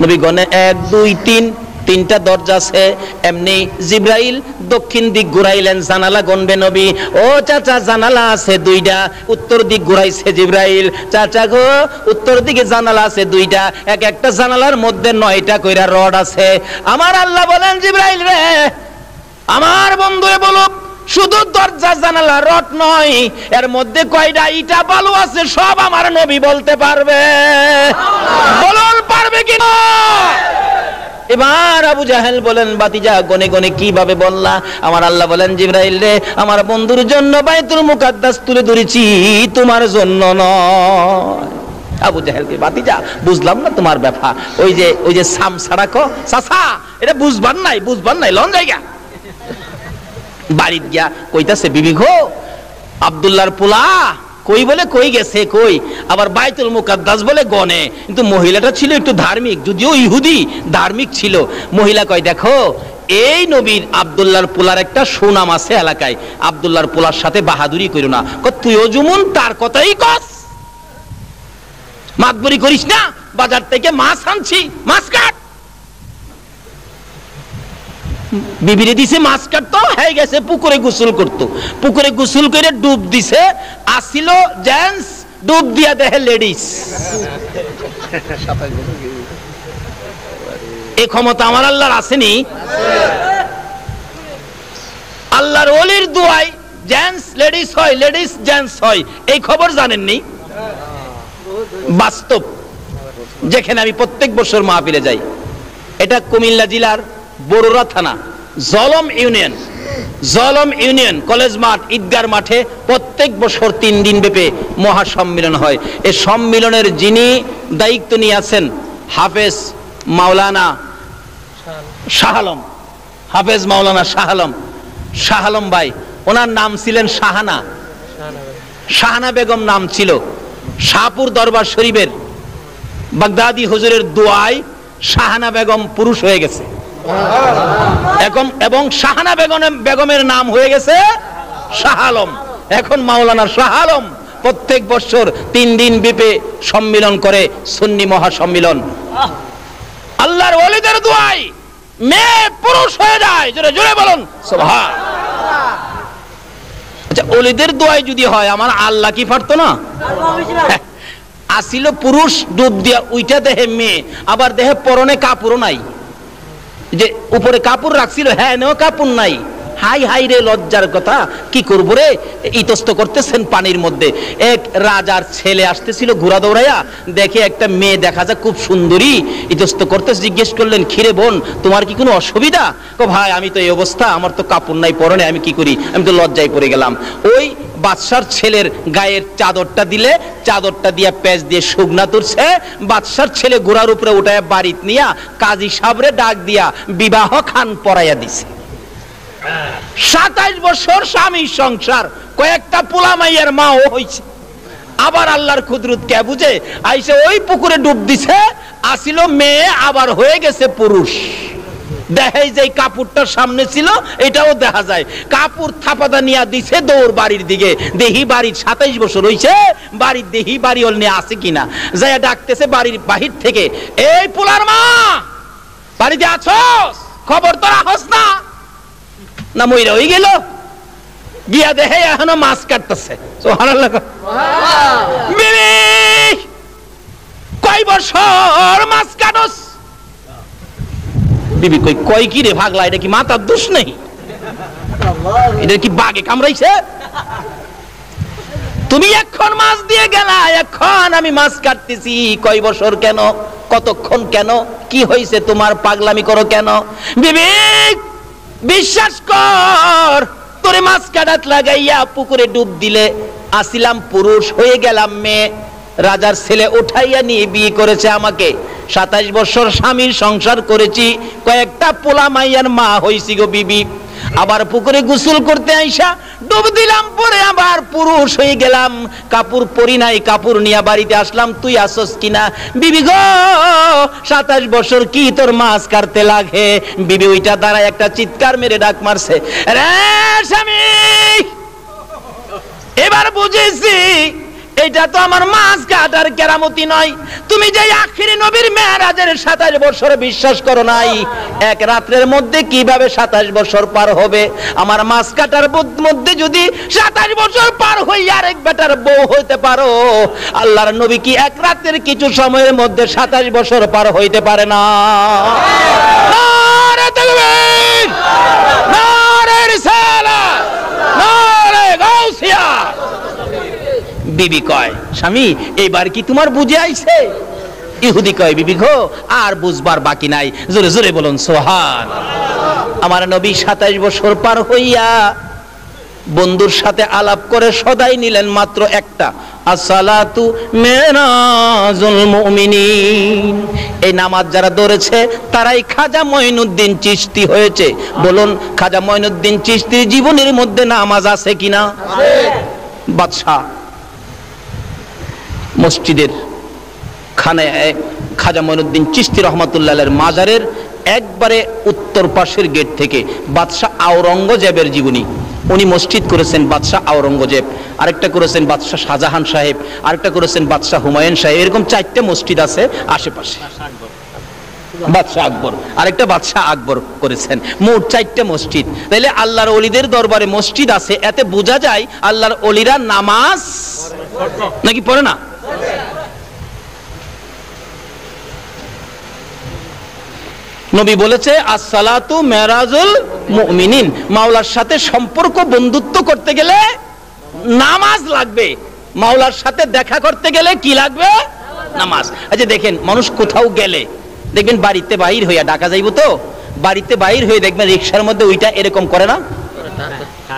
নবী গনে 1 2 3, 3টা দরজা আছে। এমনি জিবরাইল দক্ষিণ দিক ঘুরাইলেন, জানালা গনবে নবী। ও চাচা, জানালা আছে 2টা। উত্তর দিক ঘুরাইছে জিবরাইল, চাচা গো, উত্তর দিকে জানালা আছে 2টা। এক একটা জানালার মধ্যে 9টা কইরা রড আছে। আমার আল্লাহ বলেন, জিবরাইল রে, আমার বন্ধুরে বলো, শুধু দরজা জানালা রড নয়, এর মধ্যে কয়টা ইটা বালু আছে সব আমার নবী বলতে পারবে। বলুন, পারবে কিনা? এবার আবু জাহেল বলেন, বাতিজা, গনে গনে কিভাবে বললা? আমার আল্লাহ বলেন, জিবরাইল রে, আমার বন্ধুর জন্য বাইতুল মুকাদ্দাস তুলে ধরেছি, তোমার জন্য নয়। আবু জাহেলকে, বাতিজা, বুঝলাম না তোমার ব্যাপার। ওই যে সাম সাড়াকো চাচা, এটা বুঝবার নাই লন জায়গা। বাড়িত গিয়া কইতাছে, বিবি গো, আব্দুল্লাহর পোলা কই বলে কই গেছে, কই আবার বাইতুল মুকাদ্দাস বলে গনে। কিন্তু মহিলাটা ছিল একটু ধার্মিক, যদিও ইহুদি, ধার্মিক ছিল। মহিলা কয়, দেখো, এই নবীর আব্দুল্লাহর পোলার একটা সুনাম আছে এলাকায়, আব্দুল্লাহর পোলার সাথে বাহাদুরি করিও না। তুইও যেমন তার কথাই কস, মাতবরি করিস না। বাজার থেকে মাছ আনছি, মাছ কাট। বিবিরে দিছে মাছ কাটতো, হয়ে গেছে পুকুরে গোসল করতো। পুকুরে গোসল করে ডুব দিছে, আসিল জেন্টস, ডুব দিয়া দেখে লেডিস। এই ক্ষমতা আমার আল্লাহর আসেনি? আল্লাহর ওলির দুয়ায় জেন্টস লেডিস হয়, লেডিস জেন্টস হয়, এই খবর জানেননি? বাস্তব, যেখানে আমি প্রত্যেক বছর মাহফিলে যাই। এটা কুমিল্লা জেলার বড়ুরা থানা, জলম ইউনিয়ন কলেজ মাঠ, ঈদগার মাঠে প্রত্যেক বছর 3 দিন ব্যাপী মহাসম্মিলন হয়। এই সম্মিলনের যিনি দায়িত্ব নিয়ে আছেন, হাফেজ মাওলানা শাহ আলম ভাই। ওনার নাম ছিলেন শাহানা বেগম নাম ছিল। শাহপুর দরবার শরীফের বাগদাদি হুজুরের দোয়ায় শাহানা বেগম পুরুষ হয়ে গেছে, এবং শাহানা বেগমের নাম হয়ে গেছে শাহ আলম। এখন মাওলানা শাহ আলম প্রত্যেক বছর 3 দিন ব্যাপী সম্মিলন করে, সুন্নি মহাসম্মিলন। আল্লাহর ওলিদের দোয়ায় মেয়ে পুরুষ হয়ে যায়। জোরে জোরে বলুন সুবহান। আচ্ছা, ওলিদের দোয়ায় যদি হয়, আমার আল্লাহ কি পারতো না? আসিল পুরুষ, ডুব দিয়া উইটা দেহে মেয়ে, আবার দেহে পরনে কাপড়ও নাই। যে উপরে কাপড় রাখছিল, হ্যাঁ নেও কাপড় নাই। হাই রে, লজ্জার কথা, কি করবো রে? ইতস্ত করতেছেন পানির মধ্যে। এক রাজার ছেলে আসতেছিল ঘোড়া দৌড়াইয়া, দেখে একটা মেয়ে দেখা যায় খুব সুন্দরী, ইতস্ত করতে জিজ্ঞেস করলেন, খিরে বোন, তোমার কি কোনো অসুবিধা? ভাই, আমি তো এই অবস্থা, আমার তো কাপড় নাই পরনে, আমি কি করি? আমি তো লজ্জায় পড়ে গেলাম। ওই বাদশার ছেলের গায়ের চাদরটা দিলে, চাদরটা দিয়া পেঁচ দিয়ে শুকনা তুলছে। বাদশার ছেলে ঘোড়ার উপরে উঠায় বাড়িতে নিয়া কাজী সাবরে ডাক দিয়া বিবাহ খান পরাইয়া দিছে। 27 বছর স্বামী সংসার, কয়েকটা পোলা মাইয়ের মাও হইছে। আবার আল্লাহর কুদরত কে বুঝে, আইসে ওই পুকুরে ডুব দিছে, আসিল মেয়ে, আবার হয়ে গেছে পুরুষ। দেখাই যায় কাপড়টা সামনে ছিল, এটাও দেখা যায়। কাপড় থাপাদা নিয়ে দিছে দৌড় বাড়ির দিকে, দেহি বাড়ির 27 বছর হইছে, বাড়ির দেহি বাড়ি ওল নিয়ে আছে কিনা। যাইয়া ডাকতেছে বাড়ির বাহির থেকে, এই পোলার মা, বাড়িতে আছোস? খবর তো রাখস না, না মইরা হয়ে গেল, গিয়া দেখে এখনো মাছ কাটতেছে। সুবহানাল্লাহ। বিবি কয় বছর মাছ কাটস? বিবি কই কয় কি রে ভাগলা, এটা কি মাথার দোষ নেই? এটা কি বাগে কামড়াইছে? তুমি এখন মাছ দিয়ে গেলা, এখন আমি মাছ কাটতেছি। কয় বছর কেন, কতক্ষণ কেন, কি হয়েছে তোমার, পাগলামি করো কেন? বিবি বিশ্বাস কর, তোরে মাছ কাটাত লাগাইয়া পুকুরে ডুব দিলে আসিলাম পুরুষ, হয়ে গেলাম মেয়ে। রাজার ছেলে উঠাইয়া নিয়ে বিয়ে করেছে আমাকে। 27 বছর স্বামীর সংসার করেছি, কয়েকটা পোলা মাইয়ার মা হইছি গো বিবি। আবার পুকুরে গোসল করতে আইসা ডুব দিলাম, পরে আবার পুরুষ হয়ে গেলাম। কাপড় পরি নাই, কাপড় নিয়ে বাড়িতে আসলাম, তুই আসস কিনা? বিবি গো 27 বছর কি তোর মাছ কাটতে লাগে? বিবি ওইটা দাঁড়ায় একটা চিৎকার মেরে ডাক মারছে, রে স্বামী এবার বুঝেছি এটা তো আমার মাছ কাটার কেরামতি নয়। তুমি যে আখিরি নবীর মেরাজের 27 বছর বিশ্বাস করো নাই, এক রাত্রের মধ্যে কিভাবে 27 বছর পার হবে? আমার মাছ কাটার মধ্যে যদি 27 বছর পার হইয়া আরেক বেটার বউ হইতে পারো, আল্লাহর নবী কি এক রাতের কিছু সময়ের মধ্যে 27 বছর পার হইতে পারে না? নারে তাকবীর, নারে রিসালাত, নারে গাউসিয়া। বিবি কয়, স্বামী এইবার কি তোমার বুঝে আইছে? ইহুদি কয়, বিবি গো আর বুঝবার বাকি নাই, জোরে জোরে বলুন সুবহান। আমার নবী 27 বছর পার হইয়া বন্ধুর সাথে আলাপ করে সদাই নিলেন মাত্র একটা, আসসালাতু মিরাজুল মুমিনিন। এই নামাজ যারা ধরেছে তারাই খাজা মঈনুদ্দিন চিশতি হয়েছে। বলুন খাজা মঈনুদ্দিন চিশতির জীবনের মধ্যে নামাজ আছে কিনা? বাদশা মসজিদের খানে খাজা মঈনুদ্দিন চিশতি রহমাতুল্লাহের মাজারের একবারে উত্তর পাশের গেট থেকে বাদশাহ আওরঙ্গজেবের জীবনী। উনি মসজিদ করেছেন বাদশাহ আওরঙ্গজেব, আরেকটা করেছেন বাদশাহ শাহজাহান সাহেব, আরেকটা করেছেন বাদশাহ হুমায়ুন সাহেব। এরকম 4টে মসজিদ আছে আশেপাশে। বাদশাহ আকবর, আরেকটা বাদশাহ আকবর করেছেন। মোট 4টে মসজিদ। তাইলে আল্লাহর ওলিদের দরবারে মসজিদ আছে, এতে বোঝা যায় আল্লাহর ওলিরা নামাজ নাকি পড়ে না? নবী বলেছে আসসালাতু মিরাজুল মুমিনিন। মাওলার সাথে সম্পর্ক বন্ধুত্ব করতে গেলে নামাজ লাগবে, মাওলার সাথে দেখা করতে গেলে কি লাগবে? নামাজ। আচ্ছা দেখেন, মানুষ কোথাও গেলে দেখবেন বাড়িতে বাইর হইয়া, ডাকা যাইব তো, বাড়িতে বাইর হয়ে দেখবেন রিকশার মধ্যে ওইটা এরকম করে না?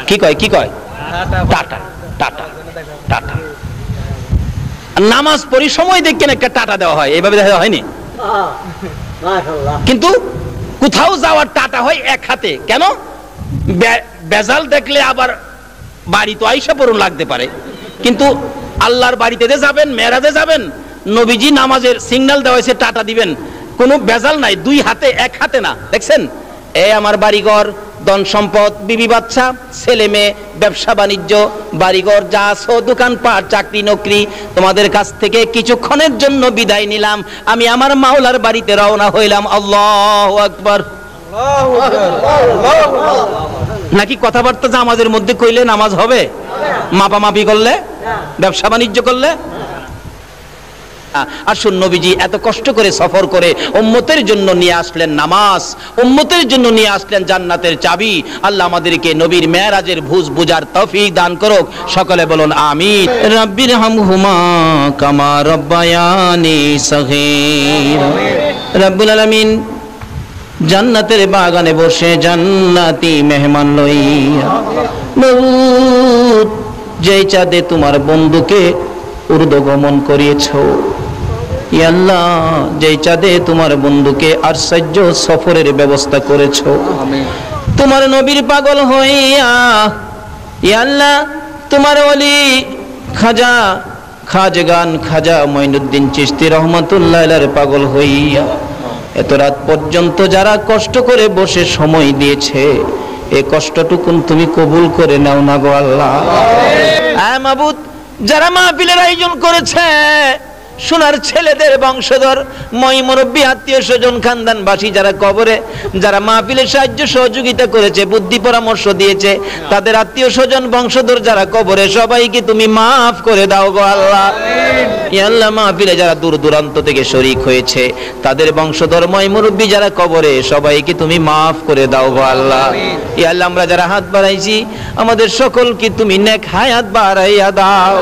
কি কয়, কি কয়? Tata tata tata. নামাজ পড়ি সময় দেখেন একটা টাটা দেওয়া হয়, এভাবে দেওয়া হয়নি? কিন্তু কোথাও যাওয়ার টাটা হয় এক হাতে। কেন? বেজাল দেখলে আবার বাড়ি তো আইসা পড়ুন লাগতে পারে। কিন্তু আল্লাহর বাড়িতে যাবেন, মেরাজে যাবেন, নবীজি নামাজের সিগন্যাল দেওয়া হয়েছে টাটা দিবেন, কোনো বেজাল নাই, দুই হাতে এক হাতে না। দেখছেন, এই আমার বাড়িঘর, ধন সম্পদ, বিবি বাচ্চা, ছেলে মেয়ে, ব্যবসা বাণিজ্য, বাড়িঘর যা আছো, দোকানপাট, চাকরি নকরি, তোমাদের কাছ থেকে কিছুক্ষণের জন্য বিদায় নিলাম, আমি আমার মাওলার বাড়িতে রওনা হইলাম। আল্লাহু আকবার। নাকি কথাবার্তা জামাজের মধ্যে কইলে নামাজ হবে? মাপামাপি করলে, ব্যবসা বাণিজ্য করলে? আসুন, নবীজি এত কষ্ট করে সফর করে উম্মতের জন্য নিয়ে আসলেন নামাজ, উম্মতের জন্য নিয়ে আসলেন জান্নাতের চাবি। আল্লাহ আমাদেরকে নবীর মেরাজের ভুজ বুঝার তৌফিক দান করুক। সকলে বলুন আমিন। রাব্বির হামহুমা কামা রাব্বায়ানি সগীর। রব্বুল আলামিন জান্নাতের বাগানে বসে জান্নাতি মেহমান লইয়া, যেই চাঁদে তোমার বন্ধুকে ঊর্ধ্বগমন করিয়েছো, ইয়া আল্লাহ যেই চাঁদে তোমার বন্ধুকে আশ্চর্য সফরের ব্যবস্থা করেছো, তোমার নবীর পাগল হইয়া ইয়া আল্লাহ তোমার ওলি খাজগান খাজা মঈনুদ্দিন চিশতি রহমাতুল্লাহির পাগল হইয়া এত রাত পর্যন্ত যারা কষ্ট করে বসে সময় দিয়েছে, এই কষ্টটুকুন তুমি কবুল করে নাও না গো আল্লাহ। আয় মাবুদ, যারা মাহফিলের আয়োজন করেছে সোনার ছেলেদের বংশধর, মই মুরব্বী, আত্মীয় স্বজন, খানদানবাসী যারা কবরে, যারা মাহফিলে সাহায্য সহযোগিতা করেছে, বুদ্ধি পরামর্শ দিয়েছে, তাদের আত্মীয় স্বজন বংশধর যারা কবরে, সবাইকে তুমি মাফ করে দাও গো আল্লাহ। ইয়া আল্লাহ, মাহফিলে যারা দূর দূরান্ত থেকে শরীক হয়েছে, তাদের বংশধর, মই মুরব্বী যারা কবরে, সবাইকে তুমি মাফ করে দাও গো আল্লাহ। ইয়া আল্লাহ, আমরা যারা হাত বাড়াইছি, আমাদের সকলকে তুমি নেক হায়াত বাড়াইয়া দাও।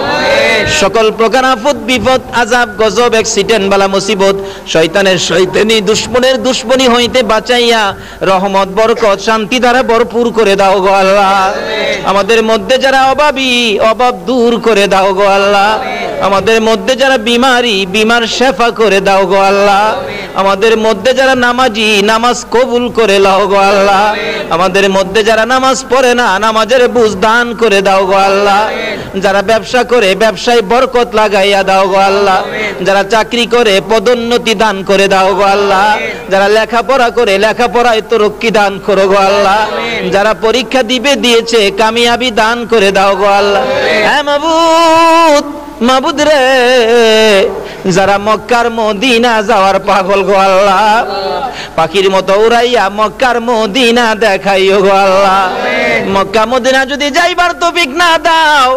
সকল প্রকার আফত বিপদ, আযাব, গজব, অ্যাক্সিডেন্ট, বালা মুসিবত, শয়তানের শয়তানি, দুশমনের দুশমনি হইতে বাঁচাইয়া রহমত, বরকত, শান্তি দ্বারা ভরপুর করে দাও গো আল্লাহ। আমাদের মধ্যে যারা অভাবী, অভাব দূর করে দাও গো আল্লাহ। আমাদের মধ্যে যারা বিমারি, বিমার শেফা করে দাও গো আল্লাহ। আমাদের মধ্যে যারা নামাজি, নামাজ কবুল করে দাও গো আল্লাহ। আমাদের মধ্যে যারা নামাজ পড়ে না, নামাজের বুঝ দান করে দাও গো আল্লাহ। যারা ব্যবসা করে, ব্যবসায় বরকত লাগাইয়া দাও গো আল্লাহ। যারা চাকরি করে, পদোন্নতি দান করে দাও গো আল্লাহ। যারা লেখাপড়া করে, লেখাপড়ায় তরক্কি দান করো গো আল্লাহ। যারা পরীক্ষা দিয়েছে, কামিয়াবি দান করে দাও গো আল্লাহ। হ্যাঁ মাবুদ, মাবুদ রে, যারা মক্কার মদিনা যাওয়ার পাগল গো আল্লাহ, পাখির মতো উড়াইয়া মক্কার মদিনা দেখাইও গো আল্লাহ। মক্কা মদিনা যদি যাইবার তৌফিক না দাও,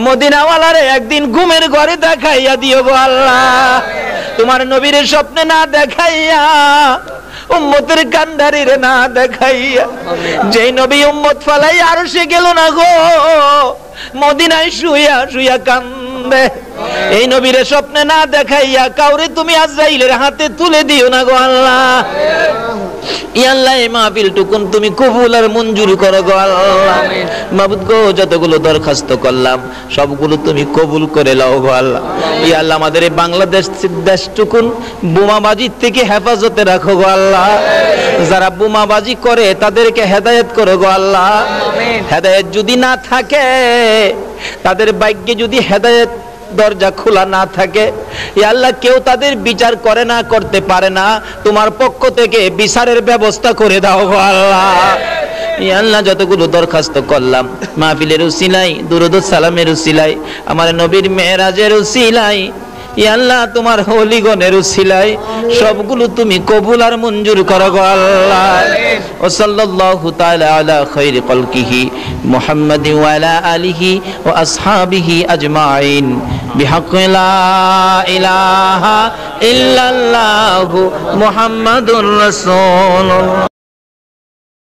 মদিনাওয়ালারে একদিন ঘুমের ঘরে দেখাইয়া দিও গো আল্লাহ। তোমার নবীর স্বপ্নে না দেখাইয়া, উম্মতের কান্ডারির না দেখাইয়া, যেই নবী উম্মত ফালাই আরশে গেল না গো, মদিনায় শুইয়া শুইয়া কান্দে, এই নবীর স্বপ্নে না দেখাইয়া কাউরে তুমি আজরাইলের হাতে তুলে দিও না গো আল্লাহ। ইয়া আল্লাহ, এই মাহফিল টুকুন তুমি কবুল আর মঞ্জুর করো গো আল্লাহ। মাবুদ গো, যতগুলো দরখাস্ত করলাম সবগুলো তুমি কবুল করে নাও গো আল্লাহ। ইয়া আল্লাহ, আমাদের এই বাংলাদেশ দেশটুকুন বোমাবাজির থেকে হেফাজতে রাখো গো আল্লাহ। যারা বোমাবাজি করে তাদেরকে হেদায়েত করো গো আল্লাহ। হেদায়েত যদি না থাকে, তাদের ভাগ্যে যদি হেদায়েত দরজা খোলা না থাকে, ইয়া আল্লাহ, কেউ তাদের বিচার করে না, করতে পারে না, তোমার পক্ষ থেকে বিচারের ব্যবস্থা করে দাও গো আল্লাহ। ইয়া আল্লাহ, যতগুলো দরখাস্ত করলাম মাহফিলের উসিলাই, দুরূদ ও সালামের উসিলাই, আমার নবীর মেরাজের উসিলাই, ইয়া আল্লাহ, তোমার হলিগণের উসিলাই সবগুলো তুমি কবুল আর মঞ্জুর করো গো আল্লাহ। ও সাল্লাল্লাহু তাআলা আলা খায়রি খালকিহি মুহাম্মাদিন ওয়া আলা আলিহি ওয়া আসহাবিহি আজমাইন বিহাক্কি লা ইলাহা ইল্লাল্লাহু মুহাম্মাদুর রাসূলুল্লাহ।